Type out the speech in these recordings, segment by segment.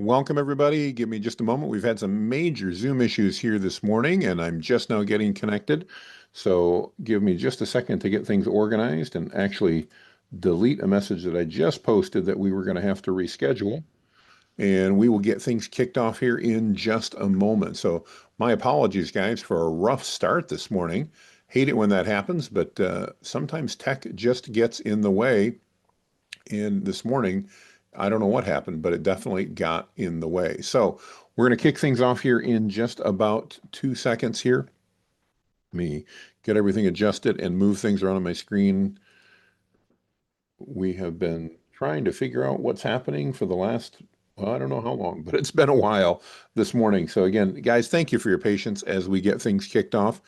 Welcome, everybody. Give me just a moment. We've had some major Zoom issues here this morning, and I'm just now getting connected. So give me just a second to get things organized and actually delete a message that I just posted that we were going to have to reschedule. And we will get things kicked off here in just a moment. So my apologies, guys, for a rough start this morning. Hate it when that happens, but sometimes tech just gets in the way. And this morning, I don't know what happened, but it definitely got in the way. So we're going to kick things off here in just about 2 seconds here. Let me get everything adjusted and move things around on my screen. We have been trying to figure out what's happening for the last, well, I don't know how long, but it's been a while this morning. So again, guys, thank you for your patience as we get things kicked off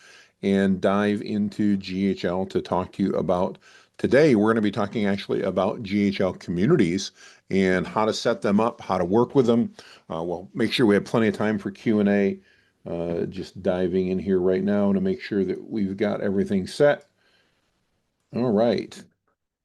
and dive into GHL to talk to you about today. We're going to be talking actually about GHL communities and how to set them up, how to work with them. We'll make sure we have plenty of time for Q&A. Just diving in here right now to make sure that we've got everything set. All right.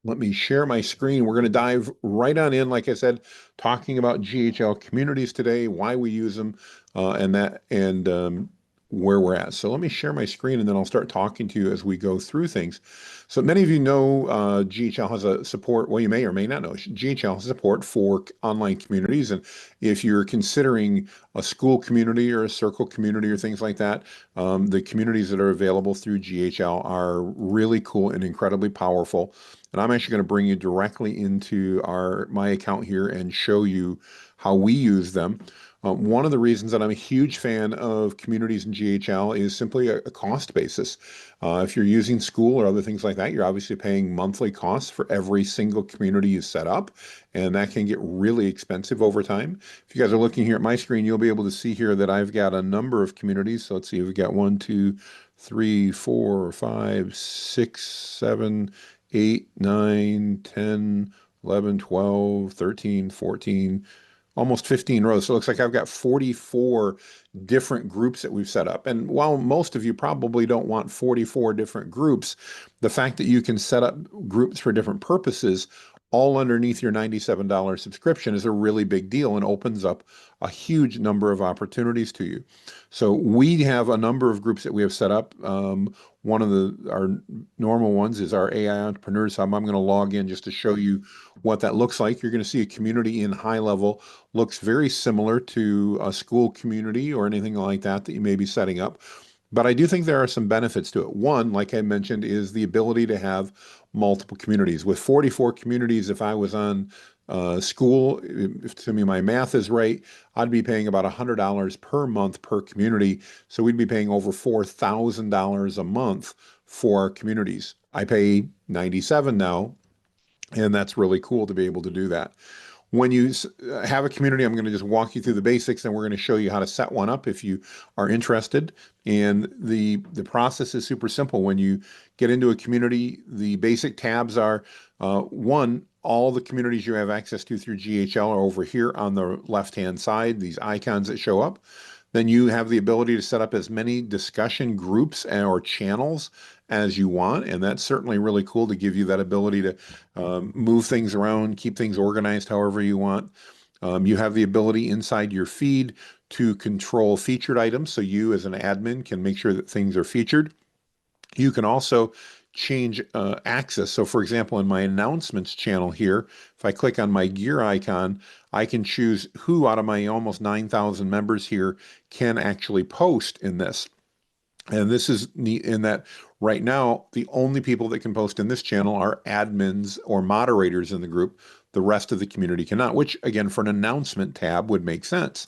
Let me share my screen. We're going to dive right on in, like I said, talking about GHL communities today, why we use them, and where we're at. So let me share my screen, and then I'll start talking to you as we go through things. So many of you know GHL has a support. Well, you may or may not know GHL has support for online communities, and if you're considering a school community or a circle community or things like that, the communities that are available through GHL are really cool and incredibly powerful. And I'm actually going to bring you directly into my account here and show you how we use them. One of the reasons that I'm a huge fan of communities in GHL is simply a cost basis. If you're using school or other things like that, you're obviously paying monthly costs for every single community you set up, and that can get really expensive over time. If you guys are looking here at my screen, you'll be able to see here that I've got a number of communities. So let's see, we've got 1, 2, 3, 4, 5, 6, 7, 8, 9, 10, 11, 12, 13, 14, almost 15 rows. So it looks like I've got 44 different groups that we've set up. And while most of you probably don't want 44 different groups, the fact that you can set up groups for different purposes all underneath your $97 subscription is a really big deal and opens up a huge number of opportunities to you. So we have a number of groups that we have set up. One of our normal ones is our AI Entrepreneurs Hub. I'm going to log in just to show you what that looks like. You're going to see a community in HighLevel. Looks very similar to a school community or anything like that that you may be setting up. But I do think there are some benefits to it. One, like I mentioned, is the ability to have multiple communities. With 44 communities, if I was on school, if to me my math is right, I'd be paying about $100 per month per community. So we'd be paying over $4,000 a month for our communities. I pay 97 now, and that's really cool to be able to do that. When you have a community, I'm going to just walk you through the basics, and we're going to show you how to set one up if you are interested. And the process is super simple. When you get into a community, the basic tabs are one, all the communities you have access to through GHL are over here on the left-hand side, these icons that show up. Then you have the ability to set up as many discussion groups or channels as you want. And that's certainly really cool to give you that ability to move things around, keep things organized however you want. You have the ability inside your feed to control featured items. So you as an admin can make sure that things are featured. You can also change access. So for example, in my announcements channel here, if I click on my gear icon, I can choose who out of my almost 9,000 members here can actually post in this. And this is neat in that right now, the only people that can post in this channel are admins or moderators in the group. The rest of the community cannot, which again, for an announcement tab would make sense.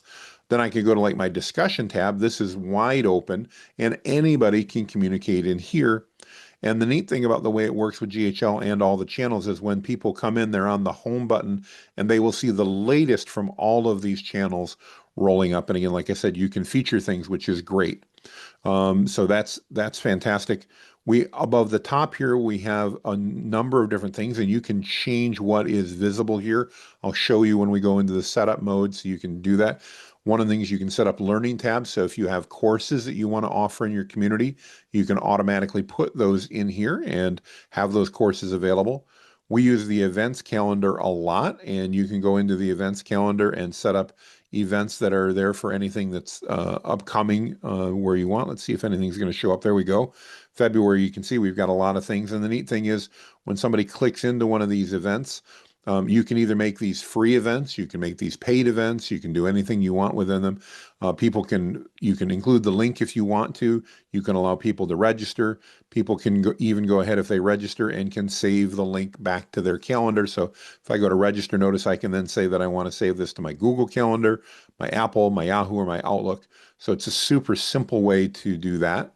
Then I could go to like my discussion tab. This is wide open and anybody can communicate in here. And the neat thing about the way it works with GHL and all the channels is when people come in, they're on the home button and they will see the latest from all of these channels rolling up. And again, like I said, you can feature things, which is great. So that's fantastic. We above the top here, we have a number of different things, and you can change what is visible here. I'll show you when we go into the setup mode, so you can do that. One of the things you can set up learning tabs. So if you have courses that you want to offer in your community, you can automatically put those in here and have those courses available. We use the events calendar a lot, and you can go into the events calendar and set up events that are there for anything that's upcoming where you want. Let's see if anything's going to show up. There we go. February, you can see we've got a lot of things. And the neat thing is when somebody clicks into one of these events, you can either make these free events, you can make these paid events, you can do anything you want within them. You can include the link if you want to. You can allow people to register. People can even go ahead if they register and can save the link back to their calendar. So if I go to register, notice I can then say that I want to save this to my Google Calendar, my Apple, my Yahoo, or my Outlook. So it's a super simple way to do that.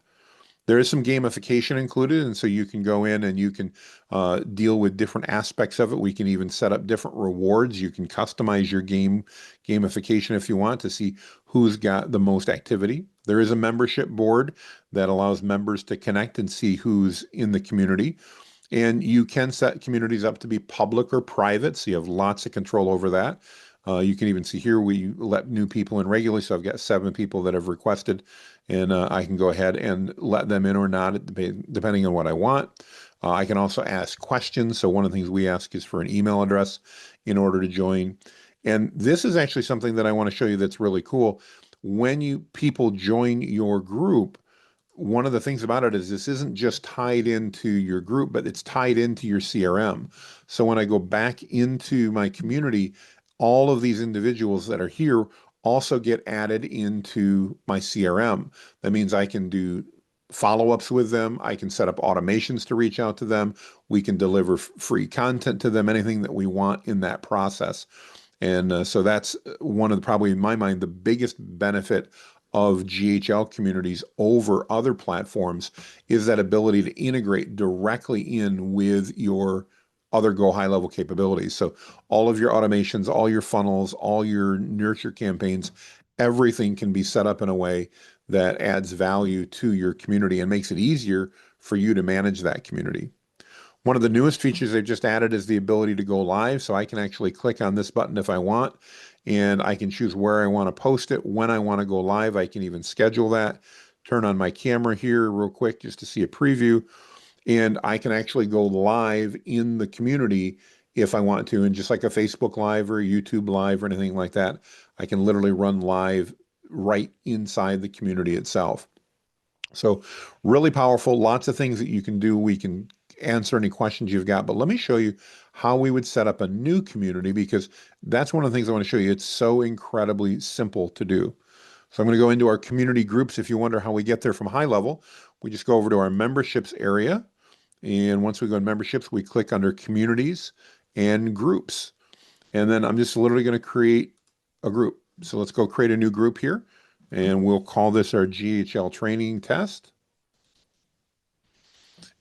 There is some gamification included, and so you can go in and you can deal with different aspects of it. We can even set up different rewards. You can customize your gamification if you want to see who's got the most activity. There is a membership board that allows members to connect and see who's in the community. And you can set communities up to be public or private, so you have lots of control over that. You can even see here we let new people in regularly, so I've got 7 people that have requested, and I can go ahead and let them in or not, depending on what I want. I can also ask questions, so one of the things we ask is for an email address in order to join. And this is actually something that I want to show you that's really cool. When people join your group, one of the things about it is this isn't just tied into your group, but it's tied into your CRM. So when I go back into my community, all of these individuals that are here also get added into my CRM. That means I can do follow-ups with them. I can set up automations to reach out to them. We can deliver free content to them, anything that we want in that process. And so that's one of the, probably in my mind, the biggest benefit of GHL communities over other platforms is that ability to integrate directly in with your other Go High Level capabilities. So all of your automations, all your funnels, all your nurture campaigns, everything can be set up in a way that adds value to your community and makes it easier for you to manage that community. One of the newest features they've just added is the ability to go live. So I can actually click on this button if I want, and I can choose where I want to post it, when I want to go live. I can even schedule that. Turn on my camera here real quick just to see a preview, and I can actually go live in the community if I want to. And just like a Facebook Live or a YouTube Live or anything like that, I can literally run live right inside the community itself. So really powerful, lots of things that you can do. We can answer any questions you've got, but let me show you how we would set up a new community, because that's one of the things I want to show you. It's so incredibly simple to do. So I'm going to go into our community groups. If you wonder how we get there from HighLevel, we just go over to our memberships area. And once we go to memberships, we click under communities and groups. And then I'm just literally going to create a group. So let's go create a new group here, and we'll call this our GHL training test.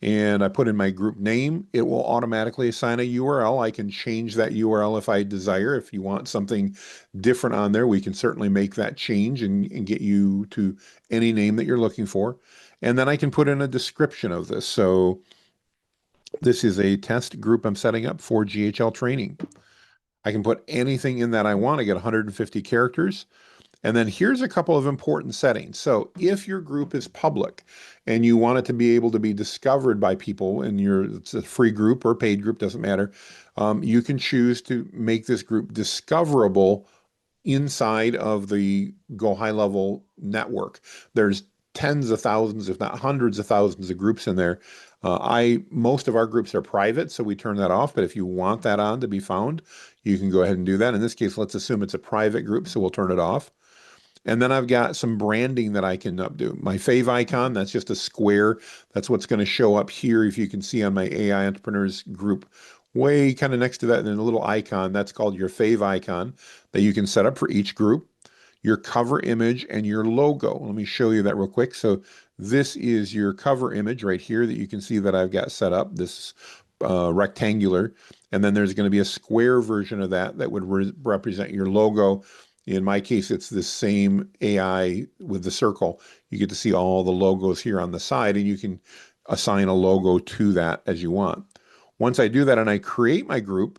And I put in my group name. It will automatically assign a URL. I can change that URL if I desire. If you want something different on there, we can certainly make that change and get you to any name that you're looking for. And then I can put in a description of this. So this is a test group I'm setting up for GHL training. I can put anything in that I want. I get 150 characters. And then here's a couple of important settings. So if your group is public and you want it to be able to be discovered by people, and it's a free group or paid group, doesn't matter, you can choose to make this group discoverable inside of the Go High Level network. There's tens of thousands, if not hundreds of thousands of groups in there. Most of our groups are private, so we turn that off. But if you want that on to be found, you can go ahead and do that. In this case, let's assume it's a private group, so we'll turn it off. And then I've got some branding that I can updo. My fave icon, that's just a square. That's what's going to show up here. If you can see on my AI Entrepreneurs group, way kind of next to that, and then a little icon, that's called your fave icon that you can set up for each group. Your cover image and your logo. Let me show you that real quick. So this is your cover image right here that you can see that I've got set up, this rectangular. And then there's going to be a square version of that that would represent your logo. In my case, it's the same AI with the circle. You get to see all the logos here on the side, and you can assign a logo to that as you want. Once I do that and I create my group,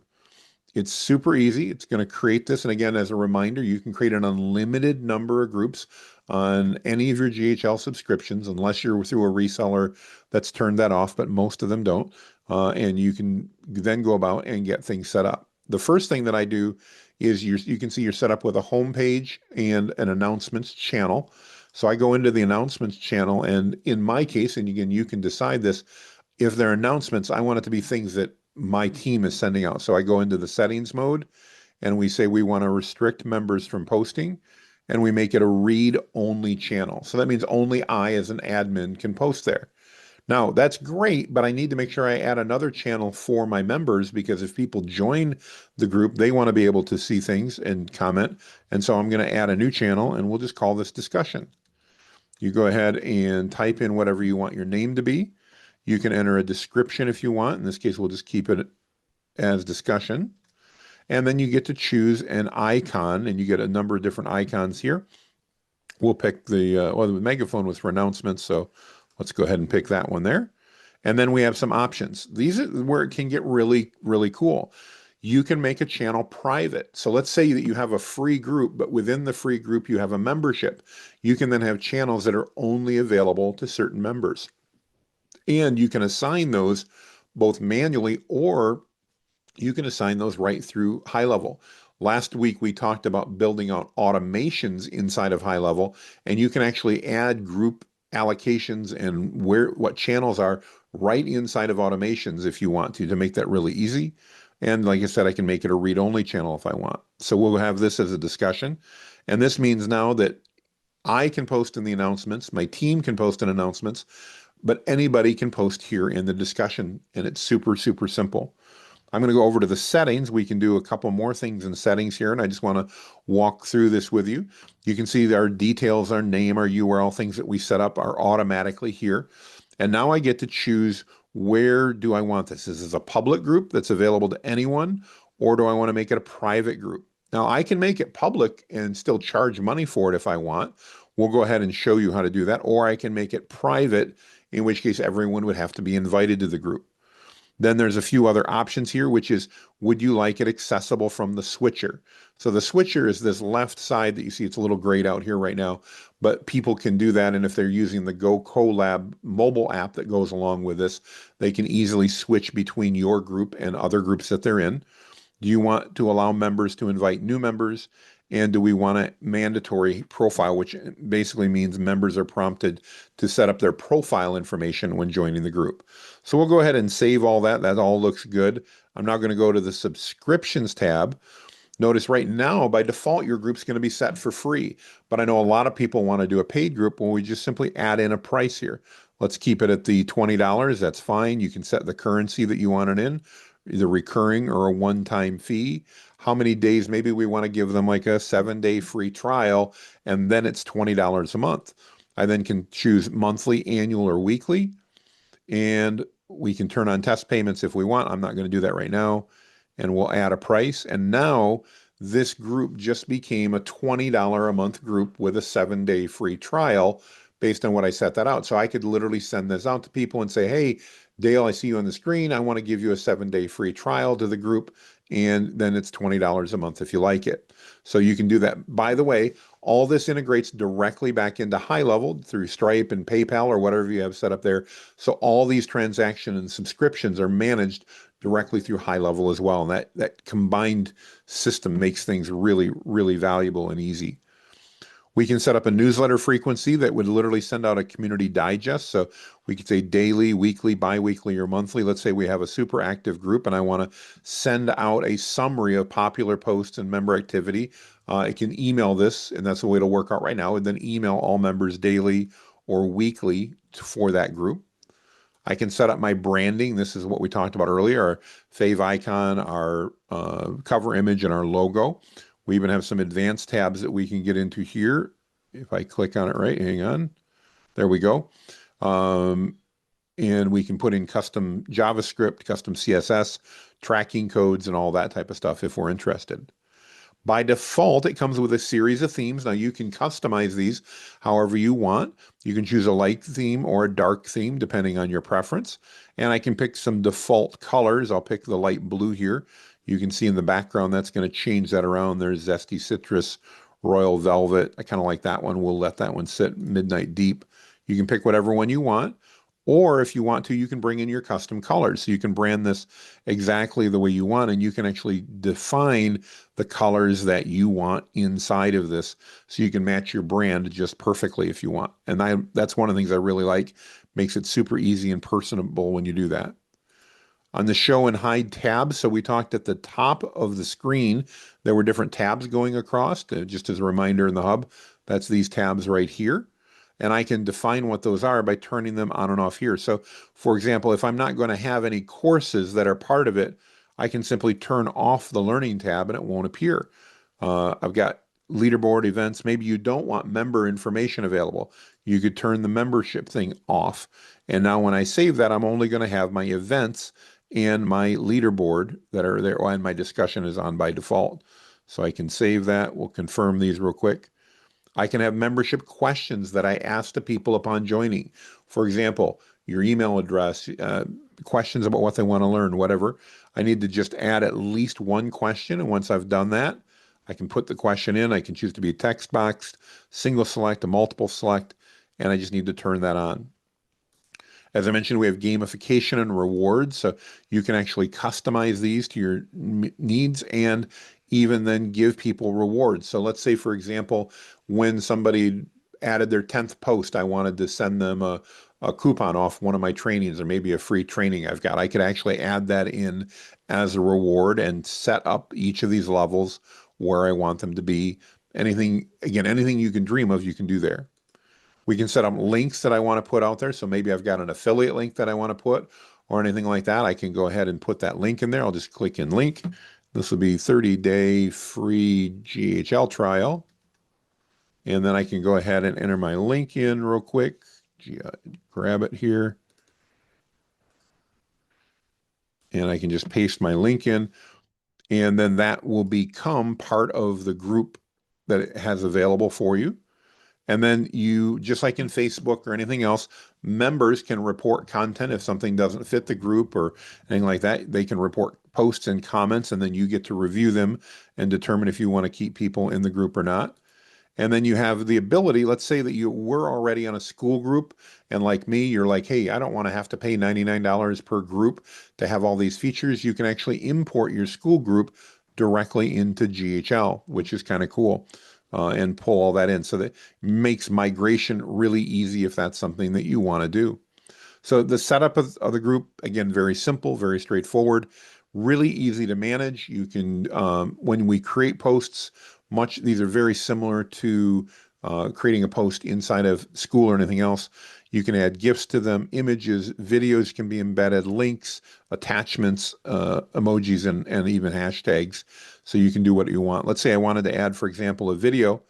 it's super easy. It's going to create this. And again, as a reminder, you can create an unlimited number of groups on any of your GHL subscriptions, unless you're through a reseller that's turned that off, but most of them don't. And you can then go about and get things set up. The first thing that I do is you can see you're set up with a home page and an announcements channel. So I go into the announcements channel, and in my case, and again, you can decide this, if they're announcements, I want it to be things that my team is sending out. So I go into the settings mode and we say we want to restrict members from posting, and we make it a read only channel. So that means only I as an admin can post there. Now, that's great, but I need to make sure I add another channel for my members, because if people join the group, they want to be able to see things and comment. And so I'm going to add a new channel, and we'll just call this discussion. You go ahead and type in whatever you want your name to be. You can enter a description if you want. In this case, we'll just keep it as discussion. And then you get to choose an icon, and you get a number of different icons here. We'll pick the megaphone was for announcements, so let's go ahead and pick that one there. And then we have some options. These are where it can get really, really cool. You can make a channel private. So let's say that you have a free group, but within the free group, you have a membership. You can then have channels that are only available to certain members. And you can assign those both manually, or you can assign those right through HighLevel. Last week, we talked about building out automations inside of HighLevel, and you can actually add group allocations and what channels are right inside of automations if you want to make that really easy. And like I said, I can make it a read-only channel if I want. So we'll have this as a discussion. And this means now that I can post in the announcements, my team can post in announcements, but anybody can post here in the discussion. And it's super, super simple. I'm going to go over to the settings. We can do a couple more things in settings here, and I just want to walk through this with you. You can see our details, our name, our URL, things that we set up are automatically here. And now I get to choose, where do I want this? Is this a public group that's available to anyone, or do I want to make it a private group? Now I can make it public and still charge money for it if I want. We'll go ahead and show you how to do that. Or I can make it private, in which case everyone would have to be invited to the group. Then there's a few other options here, which is, would you like it accessible from the switcher? So the switcher is this left side that you see. It's a little grayed out here right now, but people can do that. And if they're using the Go Colab mobile app that goes along with this, they can easily switch between your group and other groups that they're in. Do you want to allow members to invite new members? And do we want a mandatory profile, which basically means members are prompted to set up their profile information when joining the group? So we'll go ahead and save all that. That all looks good. I'm now going to go to the subscriptions tab. Notice right now, by default, your group's going to be set for free. But I know a lot of people want to do a paid group when we just simply add in a price here. Let's keep it at the $20. That's fine. You can set the currency that you want it in, either recurring or a one-time fee. How many days? Maybe we want to give them like a 7-day free trial, and then it's $20 a month. I then can choose monthly, annual, or weekly, and we can turn on test payments if we want. I'm not going to do that right now. And we'll add a price. And now this group just became a $20 a month group with a 7-day free trial based on what I set that out. So I could literally send this out to people and say, hey, Dale, I see you on the screen. I want to give you a 7-day free trial to the group. And then it's $20 a month if you like it. So you can do that. By the way, all this integrates directly back into HighLevel through Stripe and PayPal or whatever you have set up there. So all these transactions and subscriptions are managed directly through HighLevel as well. And that combined system makes things really, really valuable and easy. We can set up a newsletter frequency that would literally send out a community digest. So we could say daily, weekly, biweekly, or monthly. Let's say we have a super active group and I want to send out a summary of popular posts and member activity. I can email this, and that's the way it'll work out right now, and then email all members daily or weekly for that group. I can set up my branding. This is what we talked about earlier, our fave icon, our cover image, and our logo. We even have some advanced tabs that we can get into here. If I click on it right, hang on. There we go. And we can put in custom JavaScript, custom CSS, tracking codes, and all that type of stuff if we're interested. By default, it comes with a series of themes. Now you can customize these however you want. You can choose a light theme or a dark theme depending on your preference. And I can pick some default colors. I'll pick the light blue here. You can see in the background that's going to change that around. There's Zesty Citrus, Royal Velvet. I kind of like that one. We'll let that one sit. Midnight Deep. You can pick whatever one you want. Or if you want to, you can bring in your custom colors. So you can brand this exactly the way you want, and you can actually define the colors that you want inside of this. So you can match your brand just perfectly if you want. And that's one of the things I really like. Makes it super easy and personable when you do that. On the show and hide tab, so we talked at the top of the screen, there were different tabs going across, just as a reminder in the hub. That's these tabs right here. And I can define what those are by turning them on and off here. So, for example, if I'm not going to have any courses that are part of it, I can simply turn off the learning tab and it won't appear. I've got leaderboard events. Maybe you don't want member information available. You could turn the membership thing off. And now when I save that, I'm only going to have my events and my leaderboard that are there, and my discussion is on by default. So I can save that. We'll confirm these real quick. I can have membership questions that I ask to people upon joining. For example, your email address, questions about what they want to learn, whatever. I need to just add at least one question. And once I've done that, I can put the question in. I can choose to be a text box, single select, a multiple select, and I just need to turn that on. As I mentioned, we have gamification and rewards, so you can actually customize these to your needs and even then give people rewards. So let's say, for example, when somebody added their 10th post, I wanted to send them a coupon off one of my trainings or maybe a free training I've got. I could actually add that in as a reward and set up each of these levels where I want them to be. Anything, again, anything you can dream of, you can do there. We can set up links that I want to put out there. So maybe I've got an affiliate link that I want to put or anything like that. I can go ahead and put that link in there. I'll just click in link. This will be 30-day free GHL trial. And then I can go ahead and enter my link in real quick. Grab it here. And I can just paste my link in. And then that will become part of the group that it has available for you. And then you, just like in Facebook or anything else, members can report content if something doesn't fit the group or anything like that. They can report posts and comments, and then you get to review them and determine if you want to keep people in the group or not. And then you have the ability, let's say that you were already on a school group, and like me, you're like, hey, I don't want to have to pay $99 per group to have all these features. You can actually import your school group directly into GHL, which is kind of cool, and pull all that in. So that makes migration really easy if that's something that you want to do. So the setup of the group, again, very simple, very straightforward, really easy to manage. You can, when we create posts, these are very similar to creating a post inside of school or anything else. You can add GIFs to them, images, videos can be embedded, links, attachments, emojis, and even hashtags. So you can do what you want. Let's say I wanted to add, for example, a video.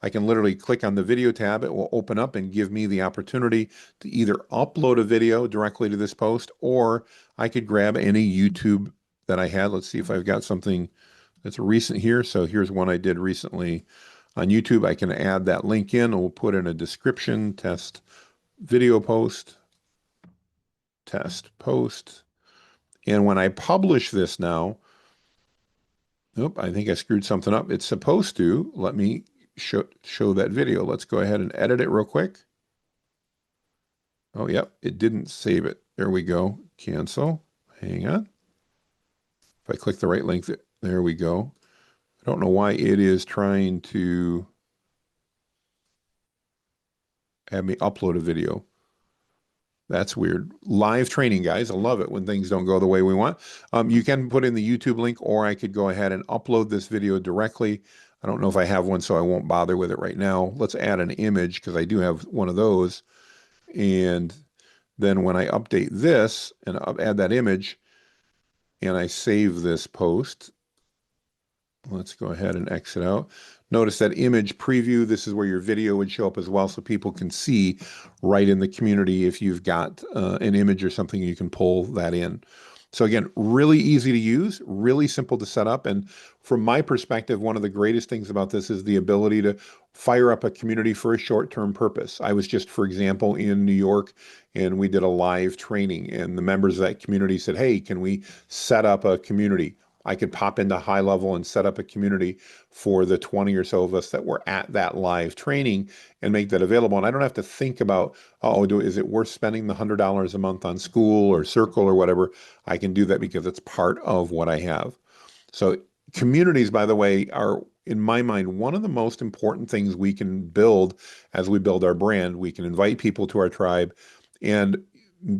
I can literally click on the video tab. It will open up and give me the opportunity to either upload a video directly to this post, or I could grab any YouTube that I had. Let's see if I've got something that's recent here. So here's one I did recently on YouTube. I can add that link in. We'll put in a description, test video post, test post. And when I publish this now, nope, I think I screwed something up. It's supposed to let me show that video. Let's go ahead and edit it real quick. Oh, yep, it didn't save it. There we go. Cancel. Hang on. If I click the right link, there we go. I don't know why it is trying to have me upload a video. That's weird. Live training, guys. I love it when things don't go the way we want. You can put in the YouTube link, or I could go ahead and upload this video directly. I don't know if I have one, so I won't bother with it right now. Let's add an image because I do have one of those. And then when I update this and add that image and I save this post, let's go ahead and exit out. Notice that image preview. This is where your video would show up as well, so people can see right in the community if you've got an image or something, you can pull that in. So again, really easy to use, really simple to set up. And from my perspective, one of the greatest things about this is the ability to fire up a community for a short-term purpose. I was just, for example, in New York, and we did a live training, and the members of that community said, hey, can we set up a community? I could pop into HighLevel and set up a community for the 20 or so of us that were at that live training and make that available. And I don't have to think about, oh, is it worth spending the $100 a month on school or Circle or whatever? I can do that because it's part of what I have. So communities, by the way, are, in my mind, one of the most important things we can build as we build our brand. We can invite people to our tribe. And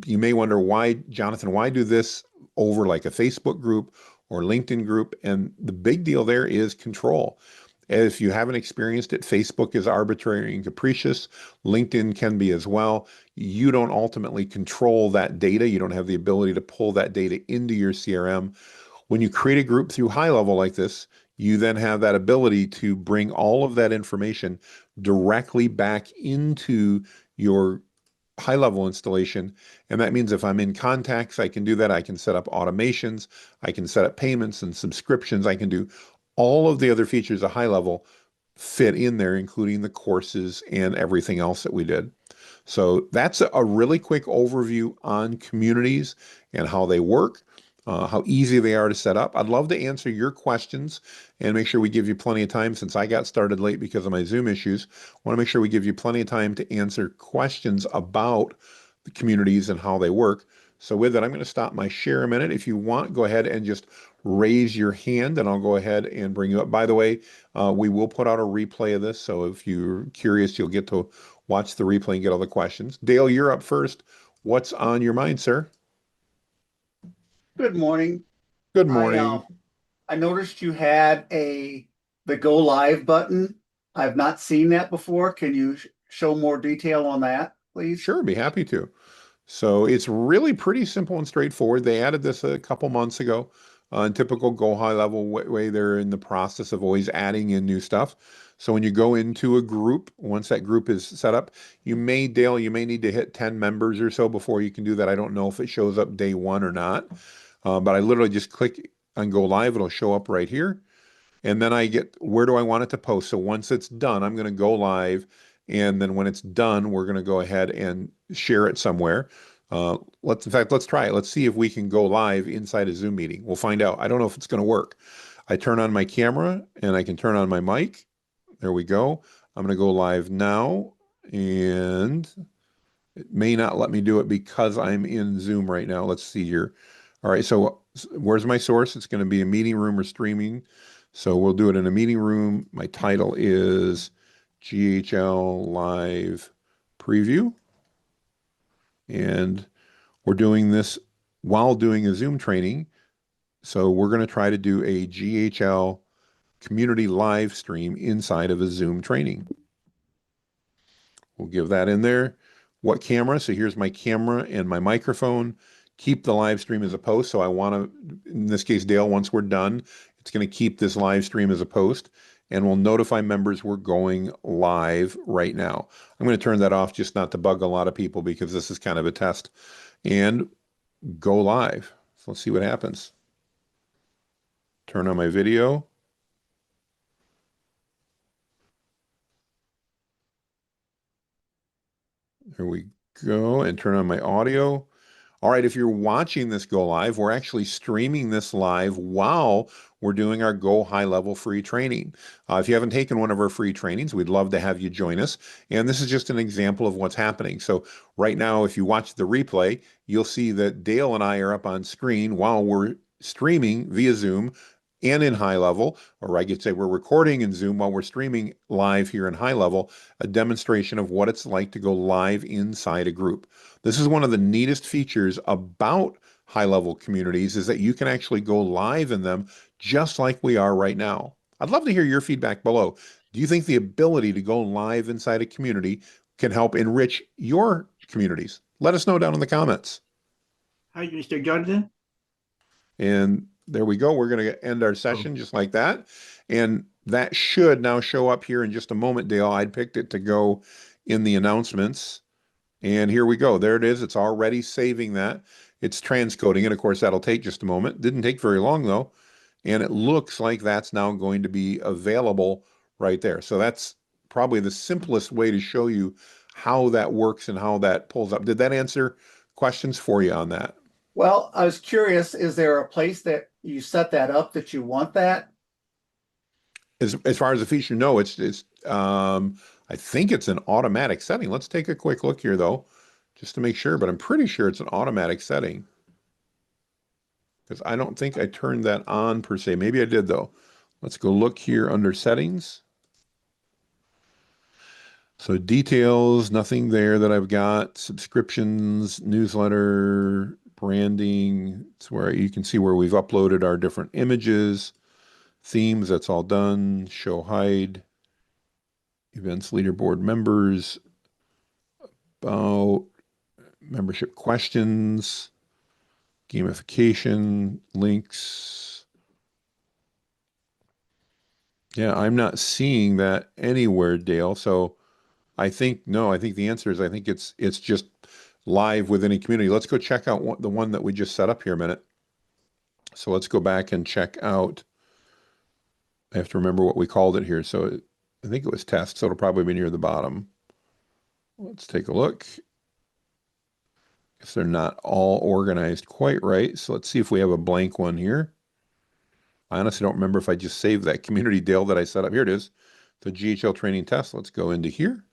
you may wonder why, Jonathan, why do this over like a Facebook group or LinkedIn group? And the big deal there is control. If you haven't experienced it, Facebook is arbitrary and capricious. LinkedIn can be as well. You don't ultimately control that data. You don't have the ability to pull that data into your CRM. When you create a group through HighLevel like this, you then have that ability to bring all of that information directly back into your HighLevel installation. And that means if I'm in contacts, I can do that. I can set up automations. I can set up payments and subscriptions. I can do all of the other features of HighLevel fit in there, including the courses and everything else that we did. So that's a really quick overview on communities and how they work, how easy they are to set up. I'd love to answer your questions and make sure we give you plenty of time since I got started late because of my Zoom issues. I want to make sure we give you plenty of time to answer questions about the communities and how they work. So with that, I'm going to stop my share a minute. If you want, go ahead and just raise your hand and I'll go ahead and bring you up. By the way, we will put out a replay of this. So if you're curious, you'll get to watch the replay and get all the questions. Dale, you're up first. What's on your mind, sir? Good morning. Good I morning. I noticed you had the go live button. I've not seen that before. Can you show more detail on that, please? Sure, be happy to. So it's really pretty simple and straightforward. They added this a couple months ago. In typical Go HighLevel way, they're in the process of always adding in new stuff. So when you go into a group, once that group is set up, Dale, you may need to hit 10 members or so before you can do that. I don't know if it shows up day one or not. But I literally just click on Go Live. It'll show up right here. And then I get, where do I want it to post? So once it's done, I'm going to go live. And then when it's done, we're going to go ahead and share it somewhere. In fact, let's try it. Let's see if we can go live inside a Zoom meeting. We'll find out. I don't know if it's going to work. I turn on my camera and I can turn on my mic. There we go. I'm going to go live now. And it may not let me do it because I'm in Zoom right now. Let's see here. All right, so where's my source? It's going to be a meeting room or streaming. So we'll do it in a meeting room. My title is GHL Live Preview. And we're doing this while doing a Zoom training. So we're going to try to do a GHL community live stream inside of a Zoom training. We'll give that in there. What camera? So here's my camera and my microphone. Keep the live stream as a post. So I want to, in this case, Dale, once we're done, it's going to keep this live stream as a post and we'll notify members we're going live right now. I'm going to turn that off just not to bug a lot of people because this is kind of a test and go live. So let's see what happens. Turn on my video. There we go. And turn on my audio. All right, if you're watching this go live, we're actually streaming this live while we're doing our Go HighLevel free training. If you haven't taken one of our free trainings, we'd love to have you join us. And this is just an example of what's happening. So right now, if you watch the replay, you'll see that Dale and I are up on screen while we're streaming via Zoom and in HighLevel, or I could say we're recording in Zoom while we're streaming live here in HighLevel, a demonstration of what it's like to go live inside a group. This is one of the neatest features about HighLevel communities is that you can actually go live in them just like we are right now. I'd love to hear your feedback below. Do you think the ability to go live inside a community can help enrich your communities? Let us know down in the comments. Hi, Mr. Jordan. And there we go. We're going to end our session just like that. And that should now show up here in just a moment, Dale. I'd picked it to go in the announcements. And here we go. There it is. It's already saving that. It's transcoding it. Of course, that'll take just a moment. Didn't take very long though. And it looks like that's now going to be available right there. So that's probably the simplest way to show you how that works and how that pulls up. Did that answer questions for you on that? Well, I was curious, is there a place that you set that up that you want that? As far as the feature, no, it's I think it's an automatic setting. Let's take a quick look here though, just to make sure, but I'm pretty sure it's an automatic setting because I don't think I turned that on per se. Maybe I did though. Let's go look here under settings. So details, nothing there that I've got. Subscriptions, newsletter, branding. It's where you can see where we've uploaded our different images, themes, that's all done. Show hide, events leaderboard members, about membership questions, gamification, links. Yeah, I'm not seeing that anywhere, Dale. So I think no, I think the answer is I think it's just live within a community. Let's go check out the one that we just set up here a minute. So let's go back and check out. I have to remember what we called it here. So I think it was test, so it'll probably be near the bottom. Let's take a look. Guess they're not all organized quite right. So let's see if we have a blank one here. I honestly don't remember if I just saved that community Dale that I set up. Here it is. The GHL training test. Let's go into here.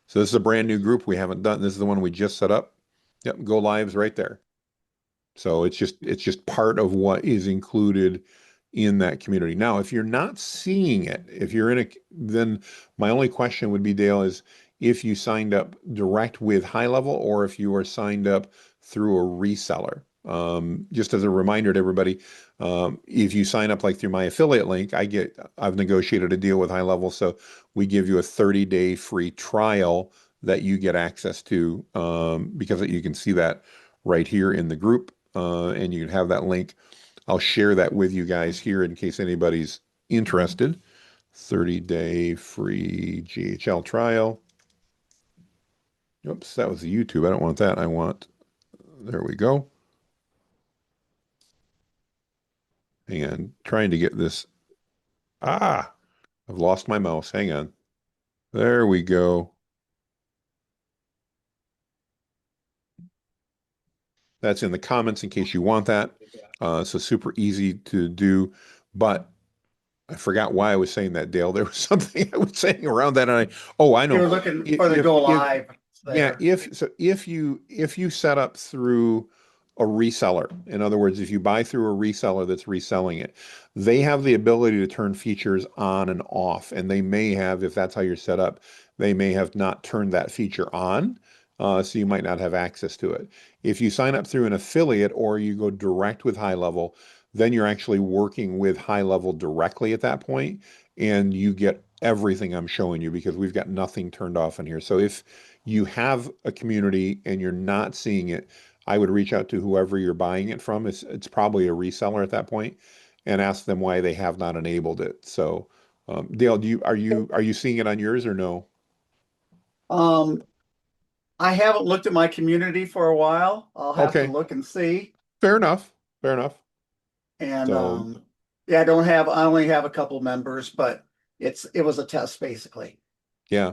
So this is a brand new group we haven't done. This is the one we just set up. Yep, go live's right there. So it's just part of what is included in that community. Now, if you're not seeing it, if you're in a, then my only question would be, Dale, is if you signed up direct with HighLevel or if you are signed up through a reseller. Just as a reminder to everybody, if you sign up like through my affiliate link, I've negotiated a deal with HighLevel, so we give you a 30-day free trial that you get access to, because you can see that right here in the group, and you can have that link. I'll share that with you guys here in case anybody's interested. 30-day free GHL trial. Oops, that was the YouTube. I don't want that. There we go. Hang on, trying to get this. Ah, I've lost my mouse. Hang on. There we go. That's in the comments in case you want that. So super easy to do, but I forgot why I was saying that, Dale. There was something I was saying around that, and I You know. were looking for the If go if live yeah, there. if you set up through a reseller, in other words, if you buy through a reseller that's reselling it, they have the ability to turn features on and off, and they may have, if that's how you're set up, they may have not turned that feature on, so you might not have access to it. If you sign up through an affiliate or you go direct with HighLevel, then you're actually working with HighLevel directly at that point, and you get everything I'm showing you because we've got nothing turned off in here. So if you have a community and you're not seeing it, I would reach out to whoever you're buying it from. It's probably a reseller at that point, and ask them why they have not enabled it. So, Dale, are you seeing it on yours or no? Um, I haven't looked at my community for a while. I'll have to Okay, look and see. fair enough. Fair enough. And So, yeah, I only have a couple members, but it was a test basically. yeah.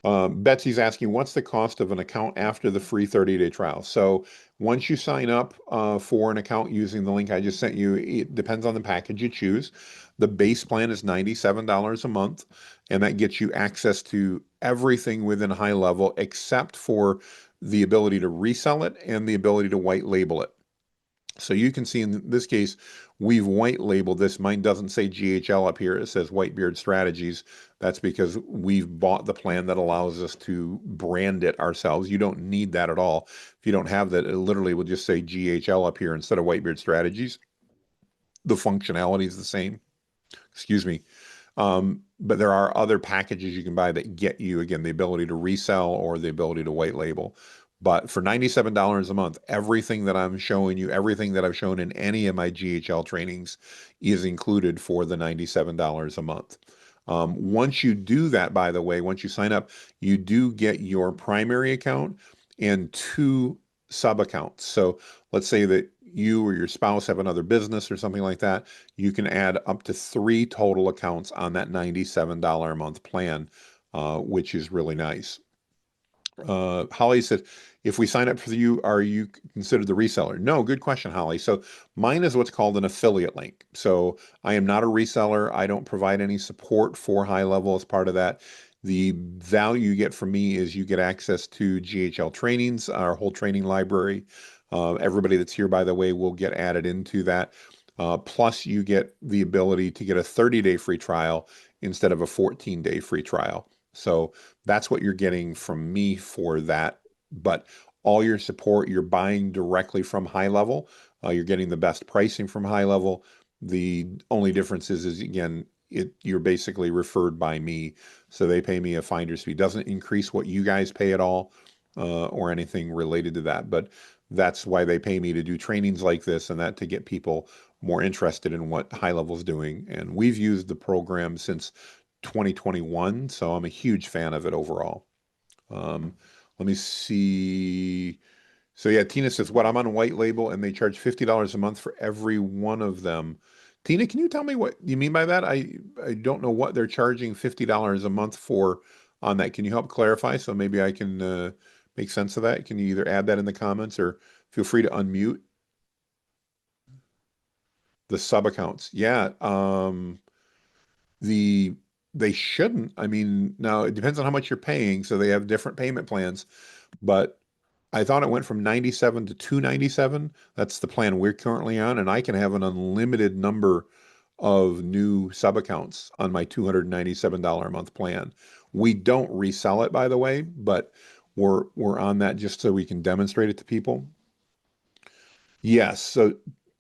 Betsy's asking, what's the cost of an account after the free 30-day trial? So once you sign up for an account using the link I just sent you, it depends on the package you choose. The base plan is $97 a month, and that gets you access to everything within HighLevel except for the ability to resell it and the ability to white label it. So you can see in this case, we've white labeled this. Mine doesn't say GHL up here. It says Whitebeard Strategies. That's because we've bought the plan that allows us to brand it ourselves. You don't need that at all. If you don't have that, it literally will just say GHL up here instead of Whitebeard Strategies. The functionality is the same. Excuse me. But there are other packages you can buy that get you, again, the ability to resell or the ability to white label. But for $97 a month, everything that I'm showing you, everything that I've shown in any of my GHL trainings is included for the $97 a month. Once you do that, by the way, once you sign up, you do get your primary account and two sub accounts. So let's say that you or your spouse have another business or something like that, you can add up to three total accounts on that $97 a month plan, which is really nice. Holly said, if we sign up for you, are you considered the reseller? No, good question, Holly. So mine is what's called an affiliate link. So I am not a reseller. I don't provide any support for HighLevel as part of that. The value you get from me is you get access to GHL trainings, our whole training library. Everybody that's here, by the way, will get added into that. Plus, you get the ability to get a 30-day free trial instead of a 14-day free trial. So that's what you're getting from me for that. But all your support, you're buying directly from HighLevel. You're getting the best pricing from HighLevel. The only difference is again, you're basically referred by me, so they pay me a finder's fee. Doesn't increase what you guys pay at all, or anything related to that. But that's why they pay me to do trainings like this and that to get people more interested in what HighLevel's doing. And we've used the program since 2021, so I'm a huge fan of it overall. Um, Let me see. So yeah, Tina says, "What? I'm on white label, and they charge $50 a month for every one of them." Tina, can you tell me what you mean by that? I don't know what they're charging $50 a month for on that. Can you help clarify so maybe I can make sense of that? Can you either add that in the comments or feel free to unmute the sub accounts? Yeah. The they shouldn't. I mean, now it depends on how much you're paying, so they have different payment plans, but I thought it went from 97 to 297. That's the plan we're currently on, and I can have an unlimited number of new sub accounts on my $297 a month plan. We don't resell it, by the way, but we're on that just so we can demonstrate it to people. Yes. So,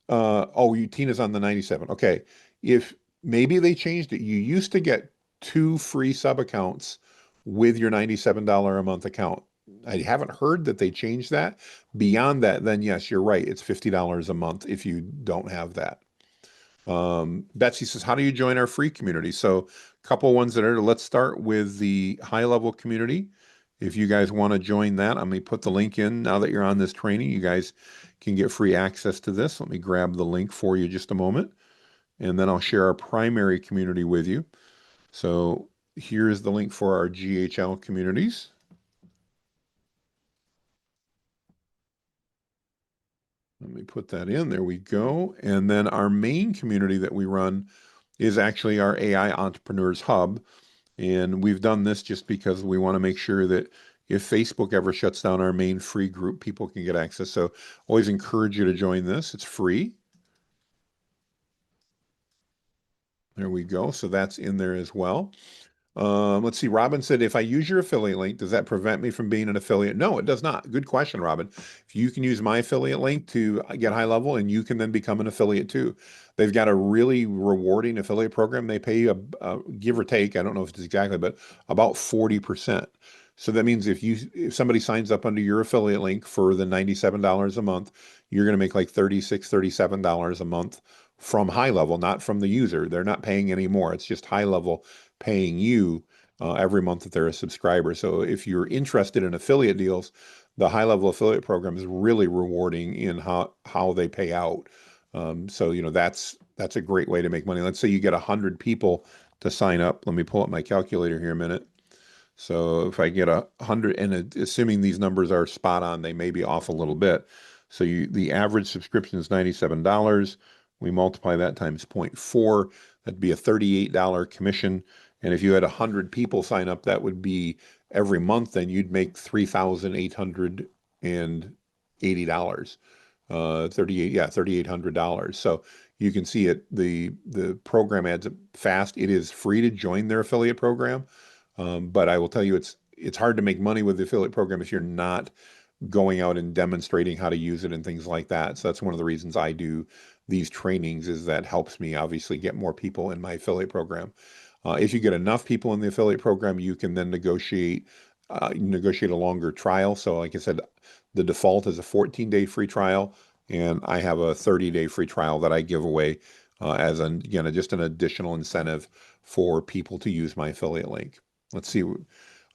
Tina's on the 97. Okay. If maybe they changed it, you used to get two free sub accounts with your $97 a month account. I haven't heard that they changed that. Beyond that, then yes, you're right. It's $50 a month if you don't have that. Betsy says, how do you join our free community? So, a couple ones that are, let's start with the HighLevel community. If you guys want to join that, I'm going to put the link in now that you're on this training. You guys can get free access to this. Let me grab the link for you just a moment, and then I'll share our primary community with you. So, here's the link for our GHL communities. Let me put that in. There we go. And then our main community that we run is actually our AI Entrepreneurs Hub. And we've done this just because we want to make sure that if Facebook ever shuts down our main free group, people can get access. So always encourage you to join this. It's free. There we go. So that's in there as well. Let's see. Robin said, if I use your affiliate link, does that prevent me from being an affiliate? No, it does not. Good question, Robin. If you can use my affiliate link to get HighLevel, and you can then become an affiliate too. They've got a really rewarding affiliate program. They pay a give or take, I don't know if it's exactly, but about 40%. So that means if somebody signs up under your affiliate link for the $97 a month, you're going to make like $37 a month from HighLevel, not from the user. They're not paying any more. It's just HighLevel paying you every month that they're a subscriber. So if you're interested in affiliate deals, the HighLevel affiliate program is really rewarding in how they pay out. So that's a great way to make money. Let's say you get 100 people to sign up. Let me pull up my calculator here a minute. So if I get 100, and assuming these numbers are spot on, they may be off a little bit. So the average subscription is $97. We multiply that times 0.4. That'd be a $38 commission. And if you had 100 people sign up, that would be every month, then you'd make $3,880. 3,800. So you can see it, the program adds up fast. It is free to join their affiliate program. But I will tell you, it's hard to make money with the affiliate program if you're not going out and demonstrating how to use it and things like that. So that's one of the reasons I do these trainings, is that helps me obviously get more people in my affiliate program. If you get enough people in the affiliate program, you can then negotiate a longer trial. So like I said, the default is a 14-day free trial, and I have a 30-day free trial that I give away as just an additional incentive for people to use my affiliate link. Let's see.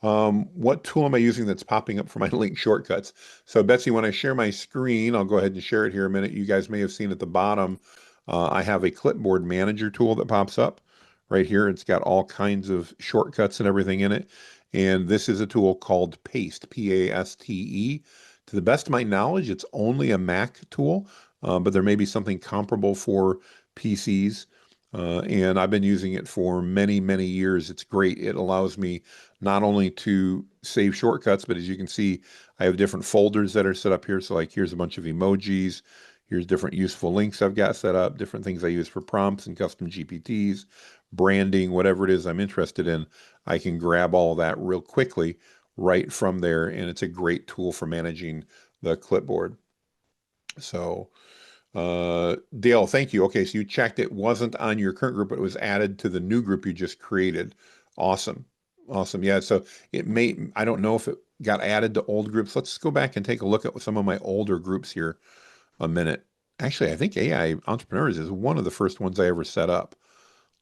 What tool am I using that's popping up for my link shortcuts? So Betsy, when I share my screen, I'll go ahead and share it here a minute. You guys may have seen at the bottom, I have a clipboard manager tool that pops up right here. It's got all kinds of shortcuts and everything in it. And this is a tool called Paste, Paste. To the best of my knowledge, it's only a Mac tool, but there may be something comparable for PCs. And I've been using it for many, many years. It's great. It allows me not only to save shortcuts, but as you can see, I have different folders that are set up here. So like here's a bunch of emojis. Here's different useful links I've got set up, different things I use for prompts and custom GPTs, branding, whatever it is I'm interested in. I can grab all of that real quickly right from there, and it's a great tool for managing the clipboard. So, Dale, thank you. Okay, so you checked it wasn't on your current group, but it was added to the new group you just created. Awesome. Awesome. Yeah, so it may, I don't know if it got added to old groups. Let's go back and take a look at some of my older groups here a minute. Actually, I think AI Entrepreneurs is one of the first ones I ever set up.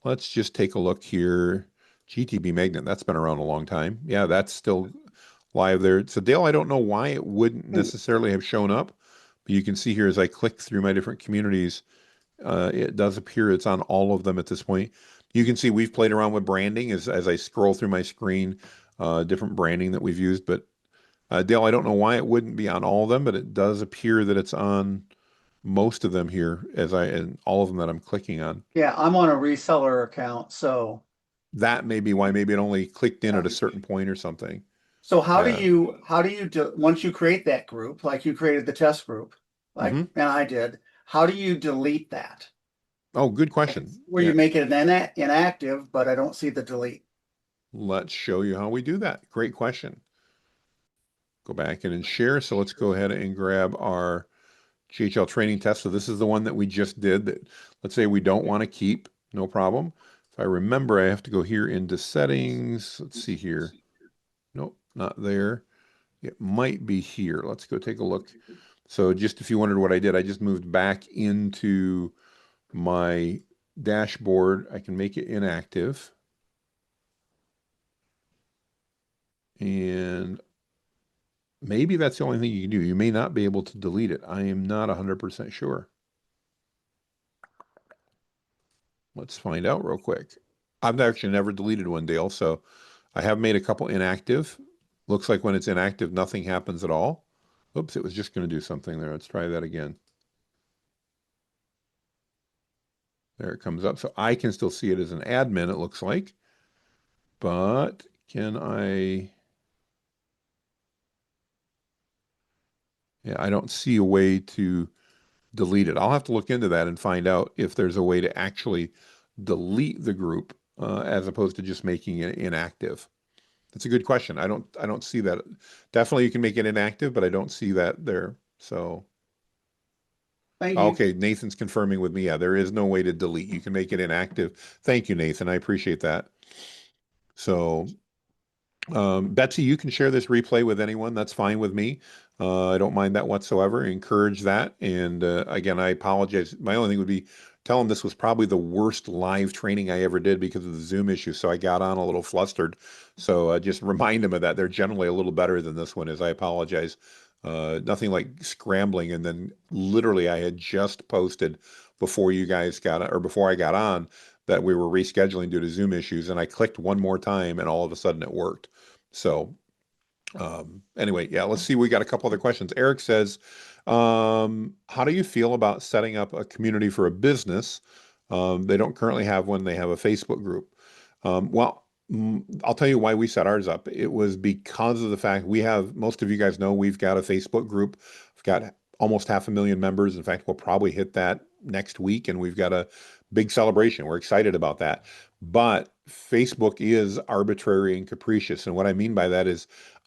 Let's just take a look here. GTB Magnet, that's been around a long time. Yeah, that's still live there. So Dale, I don't know why it wouldn't necessarily have shown up, but you can see here as I click through my different communities, it does appear it's on all of them at this point. You can see we've played around with branding as I scroll through my screen, different branding that we've used. But Dale, I don't know why it wouldn't be on all of them, but it does appear that it's on most of them here and all of them that I'm clicking on. Yeah, I'm on a reseller account, so That may be why maybe it only clicked in at a certain point or something. so how do Yeah. you once you create that group, like you created the test group, like Hmm. and I did, how do you delete that? Oh, good question. Where you Yeah. make it an inactive, but I don't see the delete. Let's show you how we do that. Great question. Go back in and share. So let's go ahead and grab our GHL training test. So this is the one that we just did that let's say we don't want to keep, no problem. If I remember, I have to go here into settings. Let's see here. Nope, not there. It might be here. Let's go take a look. So just if you wondered what I did, I just moved back into my dashboard. I can make it inactive. And maybe that's the only thing you can do. You may not be able to delete it. I am not 100% sure. Let's find out real quick. I've actually never deleted one, Dale, so I have made a couple inactive. Looks like when it's inactive, nothing happens at all. Oops, it was just going to do something there. Let's try that again. There it comes up. So I can still see it as an admin, it looks like. But can I? Yeah, I don't see a way to delete it. I'll have to look into that and find out if there's a way to actually delete the group as opposed to just making it inactive. That's a good question. I don't see that. Definitely you can make it inactive, but I don't see that there. So, Thank you. okay, Nathan's confirming with me. Yeah, there is no way to delete. You can make it inactive. Thank you, Nathan. I appreciate that. So, Betsy, you can share this replay with anyone. That's fine with me. I don't mind that whatsoever. Encourage that. And again, I apologize. My only thing would be tell them this was probably the worst live training I ever did because of the Zoom issue. So I got on a little flustered. So just remind them of that. They're generally a little better than this one is. I apologize. Nothing like scrambling. And then literally I had just posted before you guys got or before I got on that we were rescheduling due to Zoom issues. And I clicked one more time and all of a sudden it worked. So anyway, yeah, let's see. We got a couple other questions. Eric says, how do you feel about setting up a community for a business? They don't currently have one. They have a Facebook group. Well, I'll tell you why we set ours up. It was because of the fact we have, most of you guys know, we've got a Facebook group. We've got almost 500,000 members. In fact, we'll probably hit that next week, and we've got a big celebration. We're excited about that. But Facebook is arbitrary and capricious. And what I mean by that is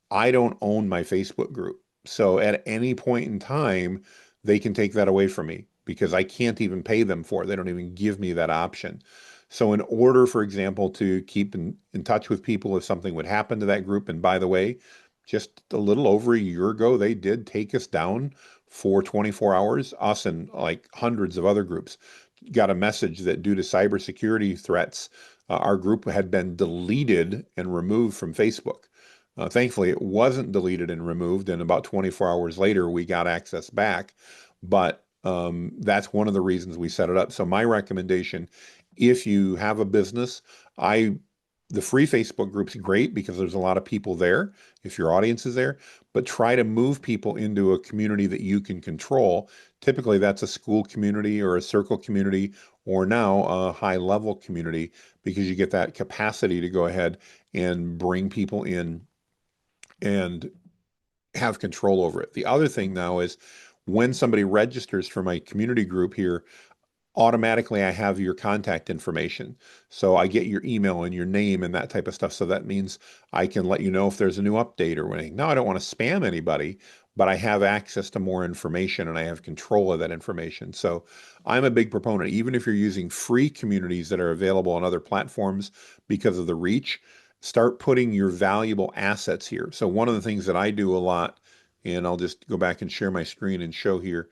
I don't own my Facebook group. So at any point in time, they can take that away from me because I can't even pay them for it. They don't even give me that option. So in order, for example, to keep in touch with people if something would happen to that group, and by the way, just a little over a year ago, they did take us down for 24 hours, us and like hundreds of other groups got a message that due to cybersecurity threats, our group had been deleted and removed from Facebook. Thankfully, it wasn't deleted and removed, and about 24 hours later, we got access back. But that's one of the reasons we set it up. So my recommendation, if you have a business, I The free Facebook group's great because there's a lot of people there if your audience is there, but try to move people into a community that you can control. Typically, that's a school community or a circle community or now a high level community because you get that capacity to go ahead and bring people in and have control over it. The other thing now is when somebody registers for my community group here, automatically I have your contact information. So I get your email and your name and that type of stuff. So that means I can let you know if there's a new update or anything. Now, I don't want to spam anybody, but I have access to more information and I have control of that information. So I'm a big proponent, even if you're using free communities that are available on other platforms because of the reach, start putting your valuable assets here. So one of the things that I do a lot, and I'll just go back and share my screen and show here.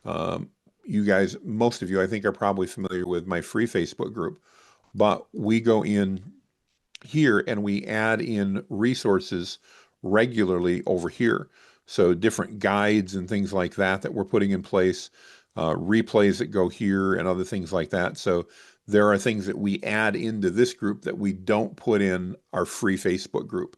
Um, you guys, most of you, I think, are probably familiar with my free Facebook group, but we go in here and we add in resources regularly over here. So different guides and things like that that we're putting in place, replays that go here and other things like that. So there are things that we add into this group that we don't put in our free Facebook group.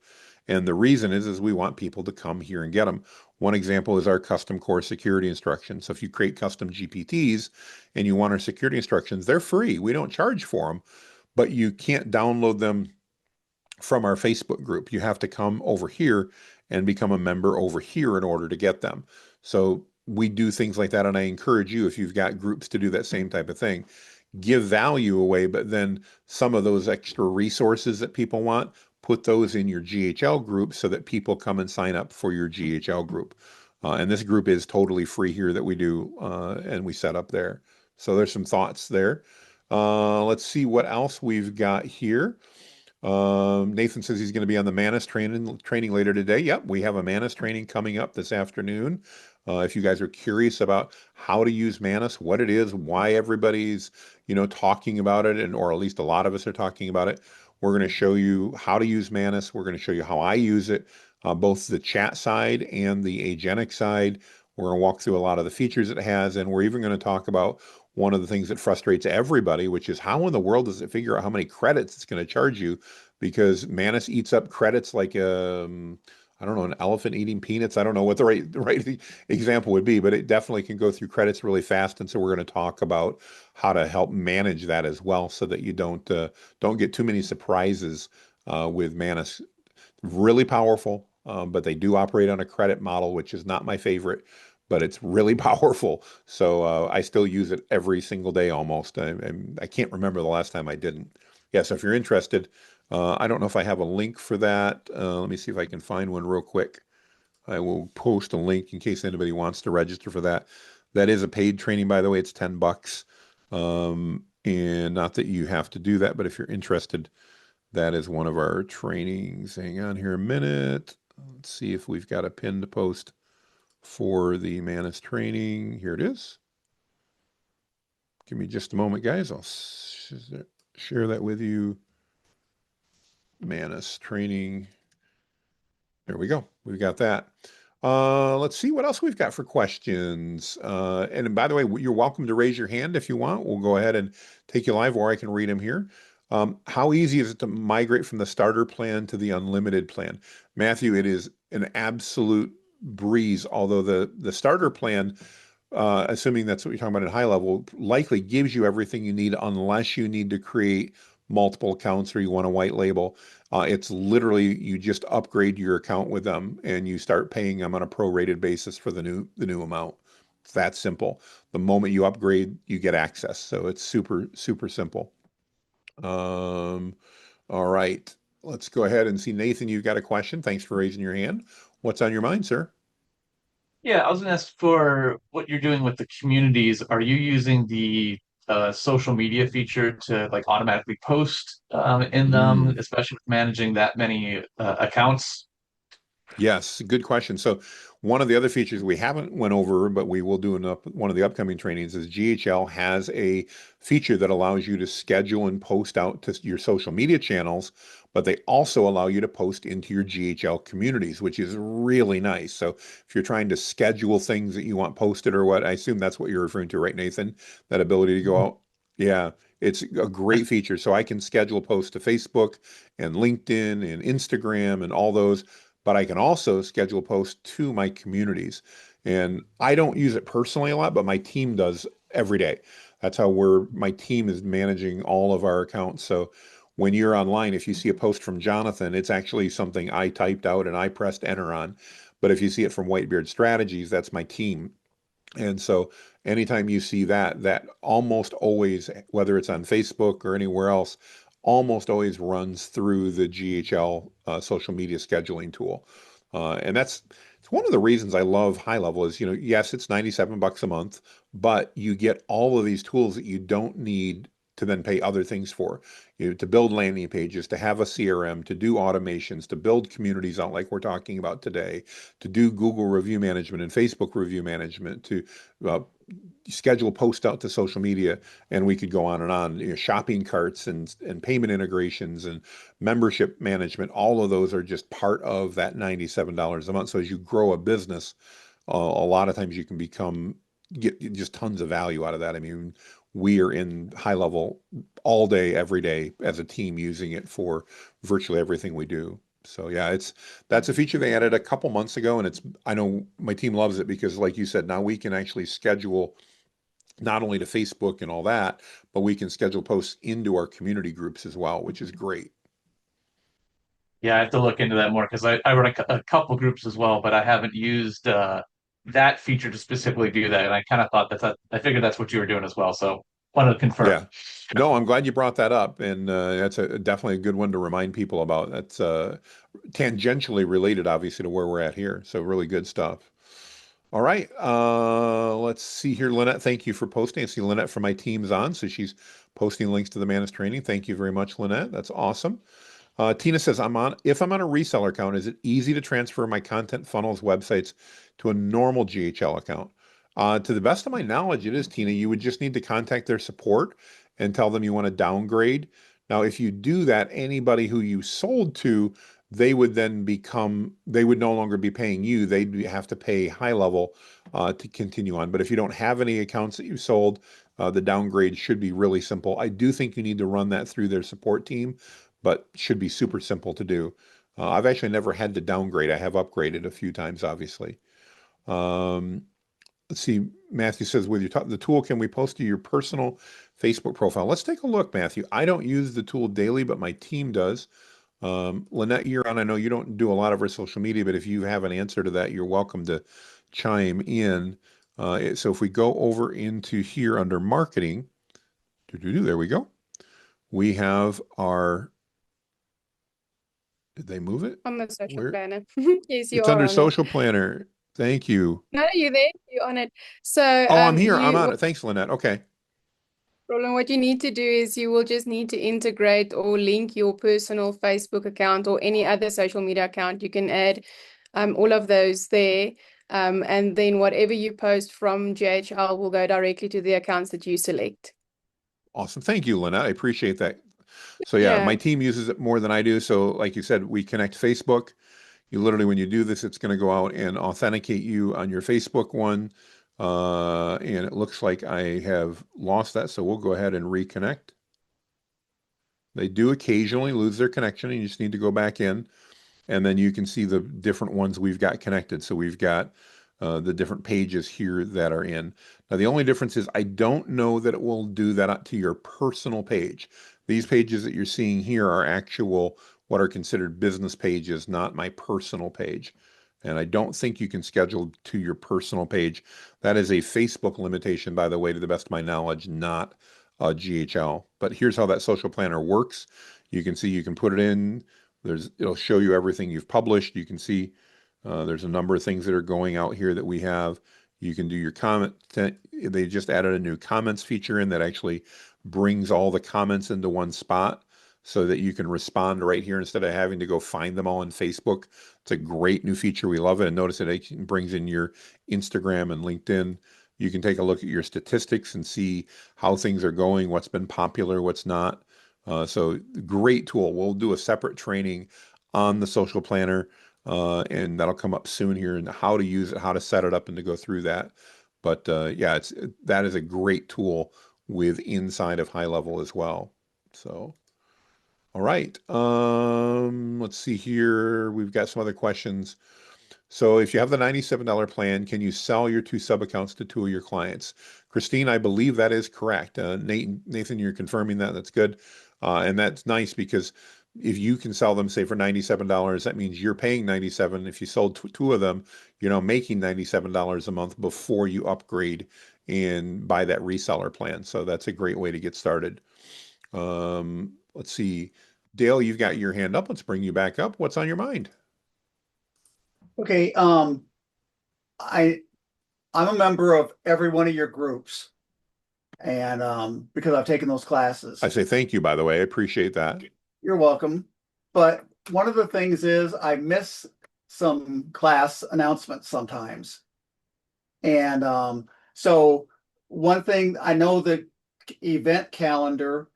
And the reason is we want people to come here and get them. One example is our custom core security instructions. So if you create custom GPTs and you want our security instructions, they're free. We don't charge for them, but you can't download them from our Facebook group. You have to come over here and become a member over here in order to get them. So we do things like that. And I encourage you, if you've got groups, to do that same type of thing. Give value away, but then some of those extra resources that people want, put those in your GHL group so that people come and sign up for your GHL group. And this group is totally free here that we do, and we set up there. So there's some thoughts there. Let's see what else we've got here. Nathan says he's going to be on the Manus training later today. Yep, we have a Manus training coming up this afternoon. If you guys are curious about how to use Manus, what it is, why everybody's, talking about it, and or at least a lot of us are talking about it, we're going to show you how to use Manus. We're going to show you how I use it, both the chat side and the agentic side. We're going to walk through a lot of the features it has, and we're even going to talk about one of the things that frustrates everybody, which is how in the world does it figure out how many credits it's going to charge you? Because Manus eats up credits like I don't know, an elephant eating peanuts. I don't know what the right example would be, but it definitely can go through credits really fast. And so we're going to talk about how to help manage that as well, so that you don't get too many surprises with Manus. Really powerful, but they do operate on a credit model, which is not my favorite, but it's really powerful. So I still use it every single day almost. I can't remember the last time I didn't. Yeah, so if you're interested, I don't know if I have a link for that. Let me see if I can find one real quick. I will post a link in case anybody wants to register for that. That is a paid training, by the way. It's $10. And not that you have to do that, but if you're interested, that is one of our trainings. Hang on here a minute. Let's see if we've got a pinned post for the Manus training. Here it is. Give me just a moment, guys. I'll share that with you. Manus training. There we go. We've got that. Let's see what else we've got for questions. And by the way, you're welcome to raise your hand if you want. We'll go ahead and take you live, or I can read them here. How easy is it to migrate from the starter plan to the unlimited plan? Matthew, it is an absolute breeze, although the starter plan, assuming that's what you're talking about at high level, likely gives you everything you need unless you need to create multiple accounts or you want a white label. It's literally you just upgrade your account with them and you start paying them on a prorated basis for the new amount. It's that simple. The moment you upgrade, you get access. So it's super, super simple. Um, all right. Let's go ahead and see. Nathan, you've got a question. Thanks for raising your hand. What's on your mind, sir? Yeah, I was gonna ask for what you're doing with the communities. Are you using the social media feature to like automatically post in them, Mm. especially with managing that many accounts? Yes, good question. So one of the other features we haven't went over, but we will do in one of the upcoming trainings is GHL has a feature that allows you to schedule and post out to your social media channels, but they also allow you to post into your GHL communities, which is really nice. So if you're trying to schedule things that you want posted or what, I assume that's what you're referring to, right, Nathan? That ability to go out. Yeah, it's a great feature. So I can schedule posts to Facebook and LinkedIn and Instagram and all those, but I can also schedule posts to my communities. And I don't use it personally a lot, but my team does every day. That's how my team is managing all of our accounts. So when you're online, if you see a post from Jonathan, it's actually something I typed out and I pressed enter on. But if you see it from Whitebeard Strategies, that's my team. And so anytime you see that, that almost always, whether it's on Facebook or anywhere else, almost always runs through the GHL social media scheduling tool. And it's one of the reasons I love HighLevel is, yes, it's 97 bucks a month, but you get all of these tools that you don't need to then pay other things for. To build landing pages, to have a CRM, to do automations, to build communities out like we're talking about today, to do Google review management and Facebook review management, to uh, schedule post out to social media, and we could go on and on. Shopping carts and payment integrations and membership management. All of those are just part of that $97 a month. So as you grow a business, a lot of times you can get just tons of value out of that. I mean, we are in HighLevel all day, every day as a team using it for virtually everything we do. So yeah, that's a feature they added a couple months ago, and I know my team loves it because, like you said, now we can actually schedule not only to Facebook and all that, but we can schedule posts into our community groups as well, which is great. Yeah, I have to look into that more because I run a couple groups as well, but I haven't used that feature to specifically do that. And I kind of thought I figured that's what you were doing as well. So wanted to confirm. Yeah. No, I'm glad you brought that up, and that's definitely a good one to remind people about. That's tangentially related, obviously, to where we're at here. So really good stuff. All right, let's see here, Lynette. Thank you for posting. I see Lynette from my team's on, so she's posting links to the Manus training. Thank you very much, Lynette. That's awesome. Tina says, if I'm on a reseller account, is it easy to transfer my content funnels websites to a normal GHL account? To the best of my knowledge, it is, Tina. You would just need to contact their support and tell them you want to downgrade. Now, if you do that, anybody who you sold to, they would no longer be paying you. They'd have to pay HighLevel to continue on. But if you don't have any accounts that you sold, the downgrade should be really simple. I do think you need to run that through their support team, but should be super simple to do. I've actually never had to downgrade. I have upgraded a few times, obviously. Um, let's see. Matthew says, with the tool, can we post to your personal Facebook profile? Let's take a look, Matthew. I don't use the tool daily, but my team does. Lynette, you're on. I know you don't do a lot of our social media, but if you have an answer to that, you're welcome to chime in. So if we go over into here under marketing, there we go. We have our, did they move it? On the social Where? planner. Yes, you It's are under on it. social planner. Thank you. No, you're there. You're on it. So, Oh, I'm here. I'm you on what it. Thanks, Lynette. Okay. problem? What you need to do is you will just need to integrate or link your personal Facebook account or any other social media account. You can add all of those there. And then whatever you post from GHL will go directly to the accounts that you select. Awesome. Thank you, Lynette. I appreciate that. So yeah, my Yeah. team uses it more than I do. So like you said, we connect Facebook. You literally, when you do this, it's going to go out and authenticate you on your Facebook one. And it looks like I have lost that. So we'll go ahead and reconnect. They do occasionally lose their connection, and you just need to go back in. And then you can see the different ones we've got connected. So we've got the different pages here that are in. Now, the only difference is I don't know that it will do that to your personal page. These pages that you're seeing here are actual, what are considered business pages, not my personal page. And I don't think you can schedule to your personal page. That is a Facebook limitation, by the way, to the best of my knowledge, not GHL. But here's how that social planner works. You can see you can put it in. It'll show you everything you've published. You can see there's a number of things that are going out here that we have. You can do your comment. They just added a new comments feature in that actually brings all the comments into one spot so that you can respond right here instead of having to go find them all on Facebook. It's a great new feature. We love it. And notice it brings in your Instagram and LinkedIn. You can take a look at your statistics and see how things are going, what's been popular, what's not. So great tool. We'll do a separate training on the social planner, and that'll come up soon here and how to use it, how to set it up, and to go through that. But yeah, that is a great tool with inside of HighLevel as well. So, all right. Let's see here. We've got some other questions. So if you have the $97 plan, can you sell your 2 sub accounts to 2 of your clients? Christine, I believe that is correct. Nathan, you're confirming that. That's good. And that's nice because if you can sell them, say, for $97, that means you're paying $97. If you sold 2 of them, you're now making $97 a month before you upgrade and buy that reseller plan. So that's a great way to get started. Let's see. Dale, you've got your hand up. Let's bring you back up. What's on your mind? Okay, I I'm a member of every one of your groups, and because I've taken those classes. I say thank you, by the way. I appreciate that. You're welcome. But one of the things is I miss some class announcements sometimes. And so one thing I know the event calendar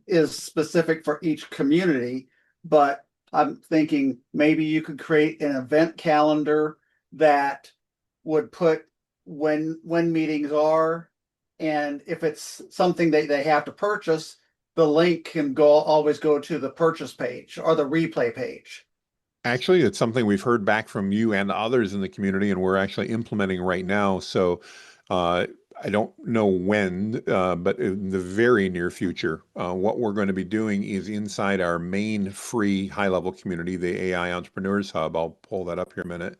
is specific for each community, but I'm thinking maybe you could create an event calendar that would put when meetings are, and if it's something that they have to purchase, the link can always go to the purchase page or the replay page. Actually, it's something we've heard back from you and others in the community, and we're actually implementing right now. So I don't know when, but in the very near future, what we're going to be doing is inside our main free HighLevel community, the AI Entrepreneurs Hub. I'll pull that up here a minute.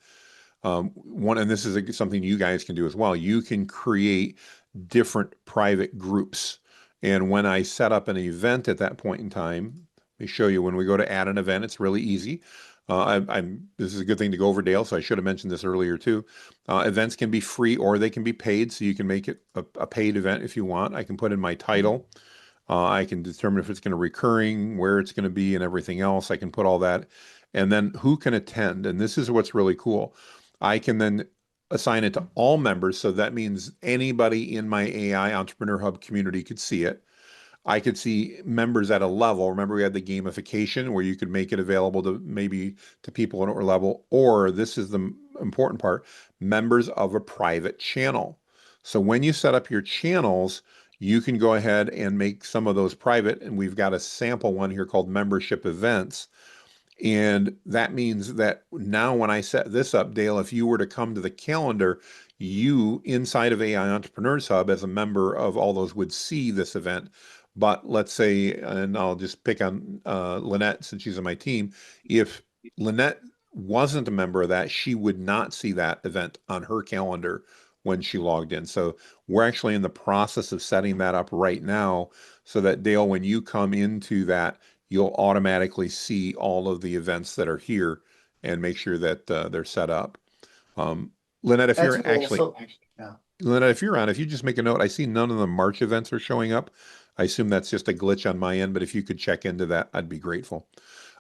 And this is something you guys can do as well. You can create different private groups. And when I set up an event at that point in time, let me show you when we go to add an event, it's really easy. This is a good thing to go over, Dale, so I should have mentioned this earlier too. Events can be free or they can be paid, so you can make it a paid event if you want. I can put in my title. I can determine if it's going to recurring, where it's going to be, and everything else. I can put all that. And then who can attend. And this is what's really cool. I can then assign it to all members. So that means anybody in my AI Entrepreneur Hub community could see it. I could see members at a level. Remember, we had the gamification where you could make it available to maybe to people at a level, or this is the important part, members of a private channel. So when you set up your channels, you can go ahead and make some of those private. And we've got a sample one here called membership events. And that means that now when I set this up, Dale, if you were to come to the calendar, you inside of AI Entrepreneurs Hub as a member of all those would see this event. But let's say, and I'll just pick on Lynette since she's on my team, if Lynette wasn't a member of that, she would not see that event on her calendar when she logged in. So we're actually in the process of setting that up right now so that Dale, when you come into that, you'll automatically see all of the events that are here and make sure that they're set up. Lynette, if That's you're cool. actually, So, yeah. Lynette, if you're on, if you just make a note, I see none of the March events are showing up. I assume that's just a glitch on my end, but if you could check into that, I'd be grateful.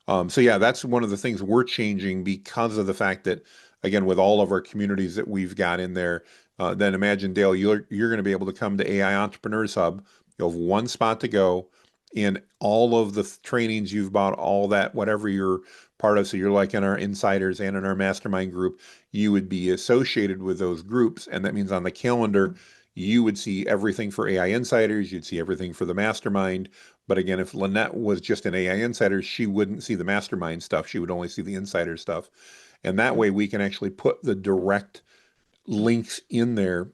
So yeah, that's one of the things we're changing because of the fact that, again, with all of our communities that we've got in there, then imagine, Dale, you're going to be able to come to AI Entrepreneurs Hub. You'll have one spot to go, and all of the trainings you've bought, all that, whatever you're part of. So you're like in our insiders and in our mastermind group, you would be associated with those groups, and that means on the calendar you would see everything for AI insiders, you'd see everything for the mastermind. But again, if Lynette was just an AI insider, she wouldn't see the mastermind stuff. She would only see the insider stuff. And that way we can actually put the direct links in there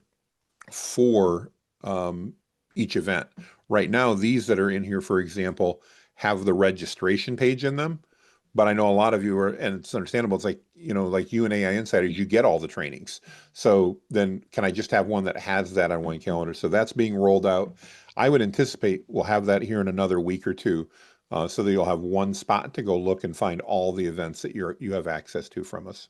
for each event. Right now, these that are in here, for example, have the registration page in them. But I know a lot of you are, and it's understandable. It's like, like you and AI Insiders, you get all the trainings. So then can I just have one that has that on one calendar? So that's being rolled out. I would anticipate we'll have that here in another week or two, so that you'll have one spot to go look and find all the events that you have access to from us.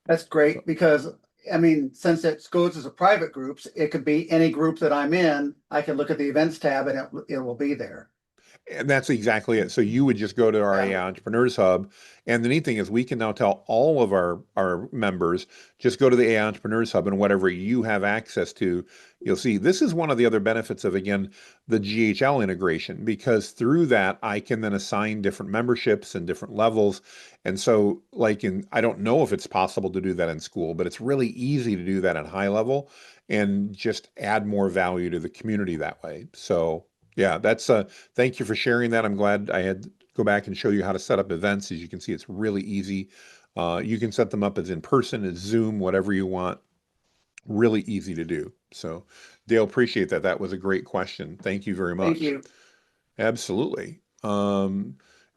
That's great because I mean, since it goes as a private groups, it could be any group that I'm in. I can look at the events tab and it will be there. And that's exactly it. So you would just go to our Yeah. AI Entrepreneurs Hub, and the neat thing is we can now tell all of our members, just go to the AI Entrepreneurs Hub, and whatever you have access to, you'll see. This is one of the other benefits of, again, the GHL integration, because through that I can then assign different memberships and different levels. And so, like I don't know if it's possible to do that in school, but it's really easy to do that at high level and just add more value to the community that way. So yeah, that's thank you for sharing that. I'm glad I had to go back and show you how to set up events. As you can see, it's really easy. You can set them up as in person, as Zoom, whatever you want. Really easy to do. So, Dale, appreciate that. That was a great question. Thank you very Thank much. you. Absolutely.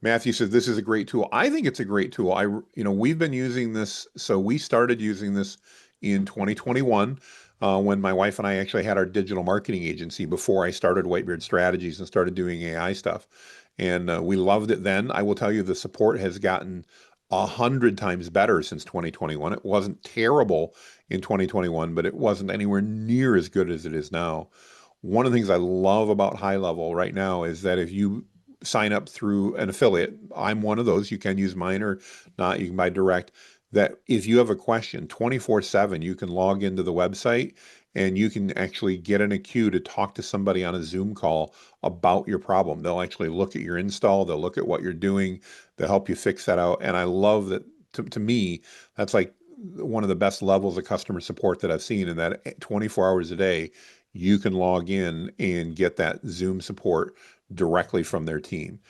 Matthew says this is a great tool. I think it's a great tool. We've been using this. So we started using this in 2021 when my wife and I actually had our digital marketing agency before I started Whitebeard Strategies and started doing AI stuff. And we loved it then. I will tell you the support has gotten 100 times better since 2021. It wasn't terrible in 2021, but it wasn't anywhere near as good as it is now. One of the things I love about HighLevel right now is that if you sign up through an affiliate, I'm one of those, you can use mine or not, you can buy direct, that if you have a question 24/7, you can log into the website and you can actually get in a queue to talk to somebody on a Zoom call about your problem. They'll actually look at your install, they'll look at what you're doing, they'll help you fix that out. And I love that. To me, that's like one of the best levels of customer support that I've seen, in that 24 hours a day you can log in and get that Zoom support directly from their team.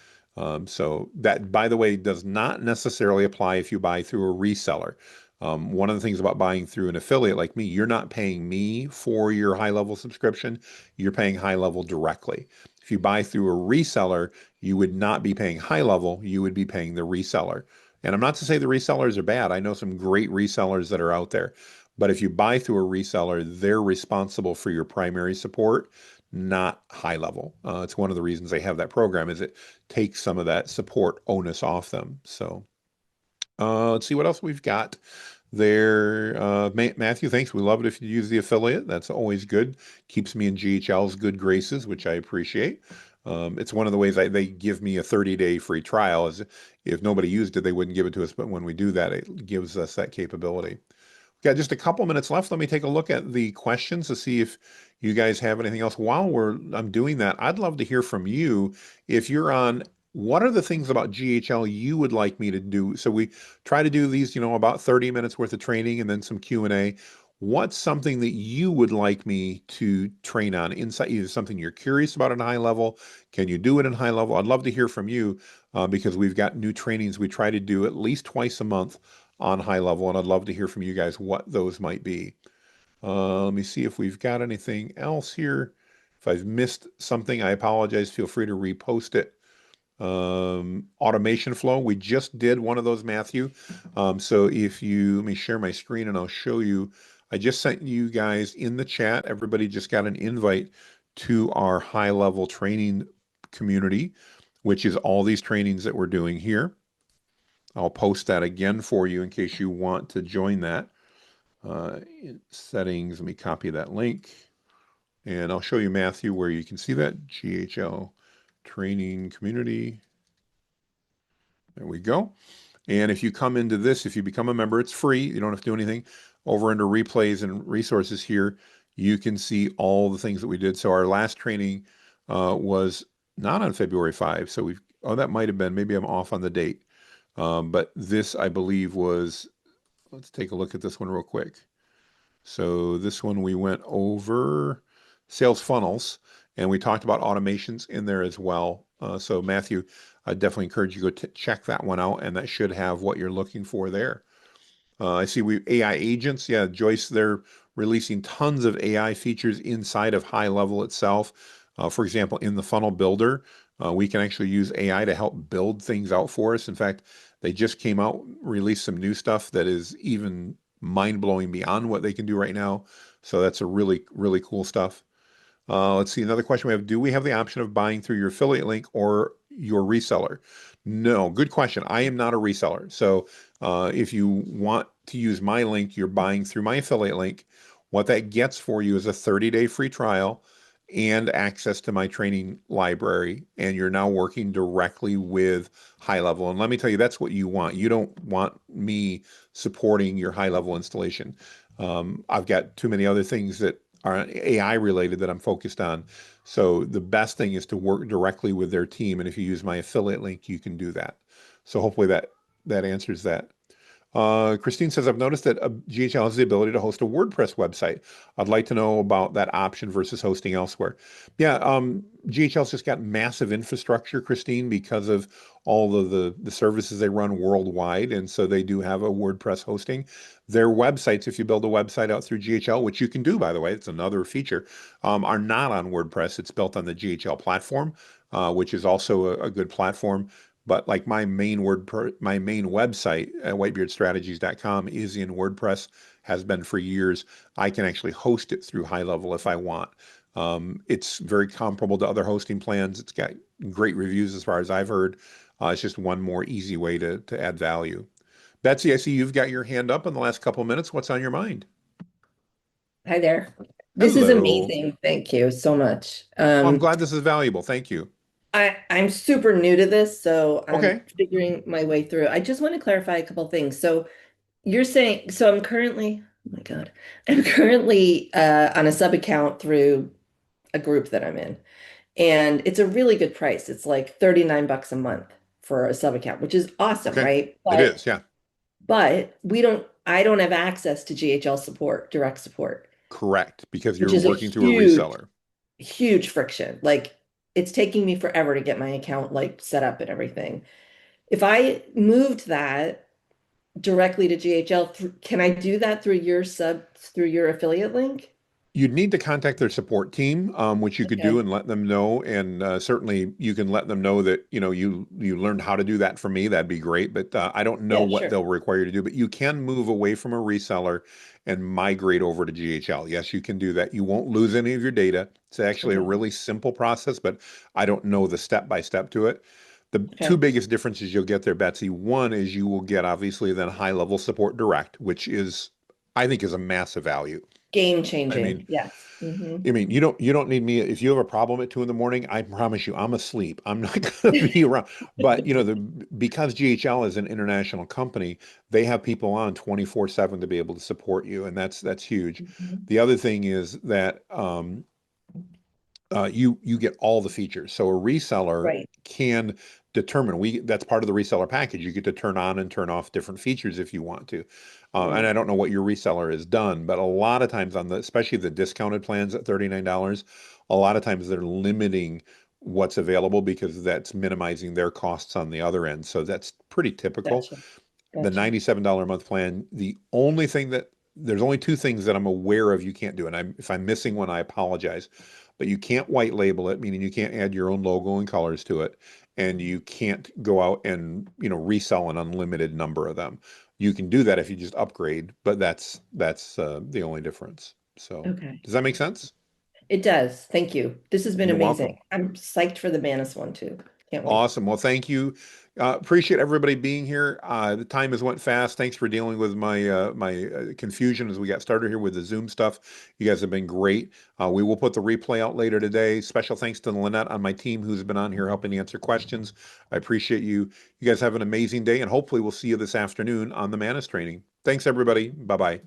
So that, by the way, does not necessarily apply if you buy through a reseller. One of the things about buying through an affiliate like me, you're not paying me for your HighLevel subscription. You're paying HighLevel directly. If you buy through a reseller, you would not be paying HighLevel. You would be paying the reseller. And I'm not to say the resellers are bad. I know some great resellers that are out there. But if you buy through a reseller, they're responsible for your primary support, not HighLevel. It's one of the reasons they have that program, is it takes some of that support onus off them. So let's see what else we've got there. Matthew, thanks. We love it if you use the affiliate. That's always good. Keeps me in GHL's good graces, which I appreciate. It's one of the ways they give me a 30-day free trial. Is if nobody used it, they wouldn't give it to us. But when we do that, it gives us that capability. Got just a couple minutes left. Let me take a look at the questions to see if you guys have anything else. While I'm doing that, I'd love to hear from you. If you're on, what are the things about GHL you would like me to do? So we try to do these, about 30 minutes worth of training and then some Q&A. What's something that you would like me to train on inside? Either something you're curious about at HighLevel. Can you do it in HighLevel? I'd love to hear from you because we've got new trainings we try to do at least twice a month on HighLevel, and I'd love to hear from you guys what those might be. Let me see if we've got anything else here. If I've missed something, I apologize. Feel free to repost it. Automation flow, we just did one of those, Matthew. So let me share my screen and I'll show you. I just sent you guys in the chat. Everybody just got an invite to our HighLevel training community, which is all these trainings that we're doing here. I'll post that again for you in case you want to join that. In settings, let me copy that link. And I'll show you, Matthew, where you can see that GHL training community. There we go. And if you come into this, if you become a member, it's free. You don't have to do anything. Over under replays and resources here, you can see all the things that we did. So our last training was not on February 5. So that might have been, maybe I'm off on the date. But this, I believe, let's take a look at this one real quick. So this one we went over sales funnels and we talked about automations in there as well. So Matthew, I definitely encourage you to go check that one out, and that should have what you're looking for there. I see AI agents. Yeah, Joyce, they're releasing tons of AI features inside of HighLevel itself. For example, in the funnel builder, we can actually use AI to help build things out for us. In fact, they just came out, released some new stuff that is even mind-blowing beyond what they can do right now. So that's a really, really cool stuff. Let's see, another question we have. Do we have the option of buying through your affiliate link or your reseller? No, good question. I am not a reseller. So if you want to use my link, you're buying through my affiliate link. What that gets for you is a 30-day free trial and access to my training library, and you're now working directly with HighLevel. And let me tell you, that's what you want. You don't want me supporting your HighLevel installation. I've got too many other things that are AI related that I'm focused on. So the best thing is to work directly with their team. And if you use my affiliate link, you can do that. So hopefully that answers that. Christine says, I've noticed that GHL has the ability to host a WordPress website. I'd like to know about that option versus hosting elsewhere. Yeah, GHL's just got massive infrastructure, Christine, because of all of the services they run worldwide. And so they do have a WordPress hosting. Their websites, if you build a website out through GHL, which you can do, by the way, it's another feature, are not on WordPress. It's built on the GHL platform, which is also a good platform. But like my main website at whitebeardstrategies.com is in WordPress, has been for years. I can actually host it through HighLevel if I want. It's very comparable to other hosting plans. It's got great reviews as far as I've heard. It's just one more easy way to add value. Betsy, I see you've got your hand up in the last couple of minutes. What's on your mind? Hi there. This is Hello. amazing. Thank you so much. Well, I'm glad this is valuable. Thank you. I'm super new to this, so I'm Okay. figuring my way through. I just want to clarify a couple things. So you're saying, so I'm currently, oh my God, I'm currently on a sub account through a group that I'm in, and it's a really good price. It's like 39 bucks a month for a sub account, which is awesome, Okay. right? It is, yeah. But I don't have access to GHL support, direct support, Correct, because which you're is a working through a reseller. huge friction. Like it's taking me forever to get my account like set up and everything. If I moved that directly to GHL, can I do that through your affiliate link? You'd need to contact their support team, which you could do Okay. and let them know. And certainly you can let them know that, you learned how to do that for me. That'd be great. But I don't know Yeah, what sure. they'll require you to do. But you can move away from a reseller and migrate over to GHL. Yes, you can do that. You won't lose any of your data. It's actually a Okay. really simple process, but I don't know the step by step to it. The two Okay. biggest differences you'll get there, Betsy, one is you will get obviously then HighLevel support direct, which I think is a massive value. Game I changing. mean, Yes. Hmm. you don't need me if you have a problem at 2 in the morning. I promise you, I'm asleep. I'm not going to be around. But because GHL is an international company, they have people on 24/7 to be able to support you, and that's huge. Hmm. The other thing is that you get all the features. So a reseller Right. can determine that's part of the reseller package. You get to turn on and turn off different features if you want to. And Right. I don't know what your reseller has done, but a lot of times especially the discounted plans at $39, a lot of times they're limiting what's available because that's minimizing their costs on the other end. So that's pretty typical. Gotcha. The Gotcha. $97 a month plan, there's only two things that I'm aware of you can't do. And if I'm missing one, I apologize. But you can't white label it, meaning you can't add your own logo and colors to it. And you can't go out and, resell an unlimited number of them. You can do that if you just upgrade, but that's the only difference. So Okay. does that make sense? It does. Thank you. This has been You're amazing. welcome. I'm psyched for the Manus one too. Can't wait. Awesome. Well, thank you. Appreciate everybody being here. The time has went fast. Thanks for dealing with my confusion as we got started here with the Zoom stuff. You guys have been great. We will put the replay out later today. Special thanks to Lynette on my team who's been on here helping answer questions. I appreciate you. You guys have an amazing day, and hopefully we'll see you this afternoon on the Manus training. Thanks, everybody. Bye-bye.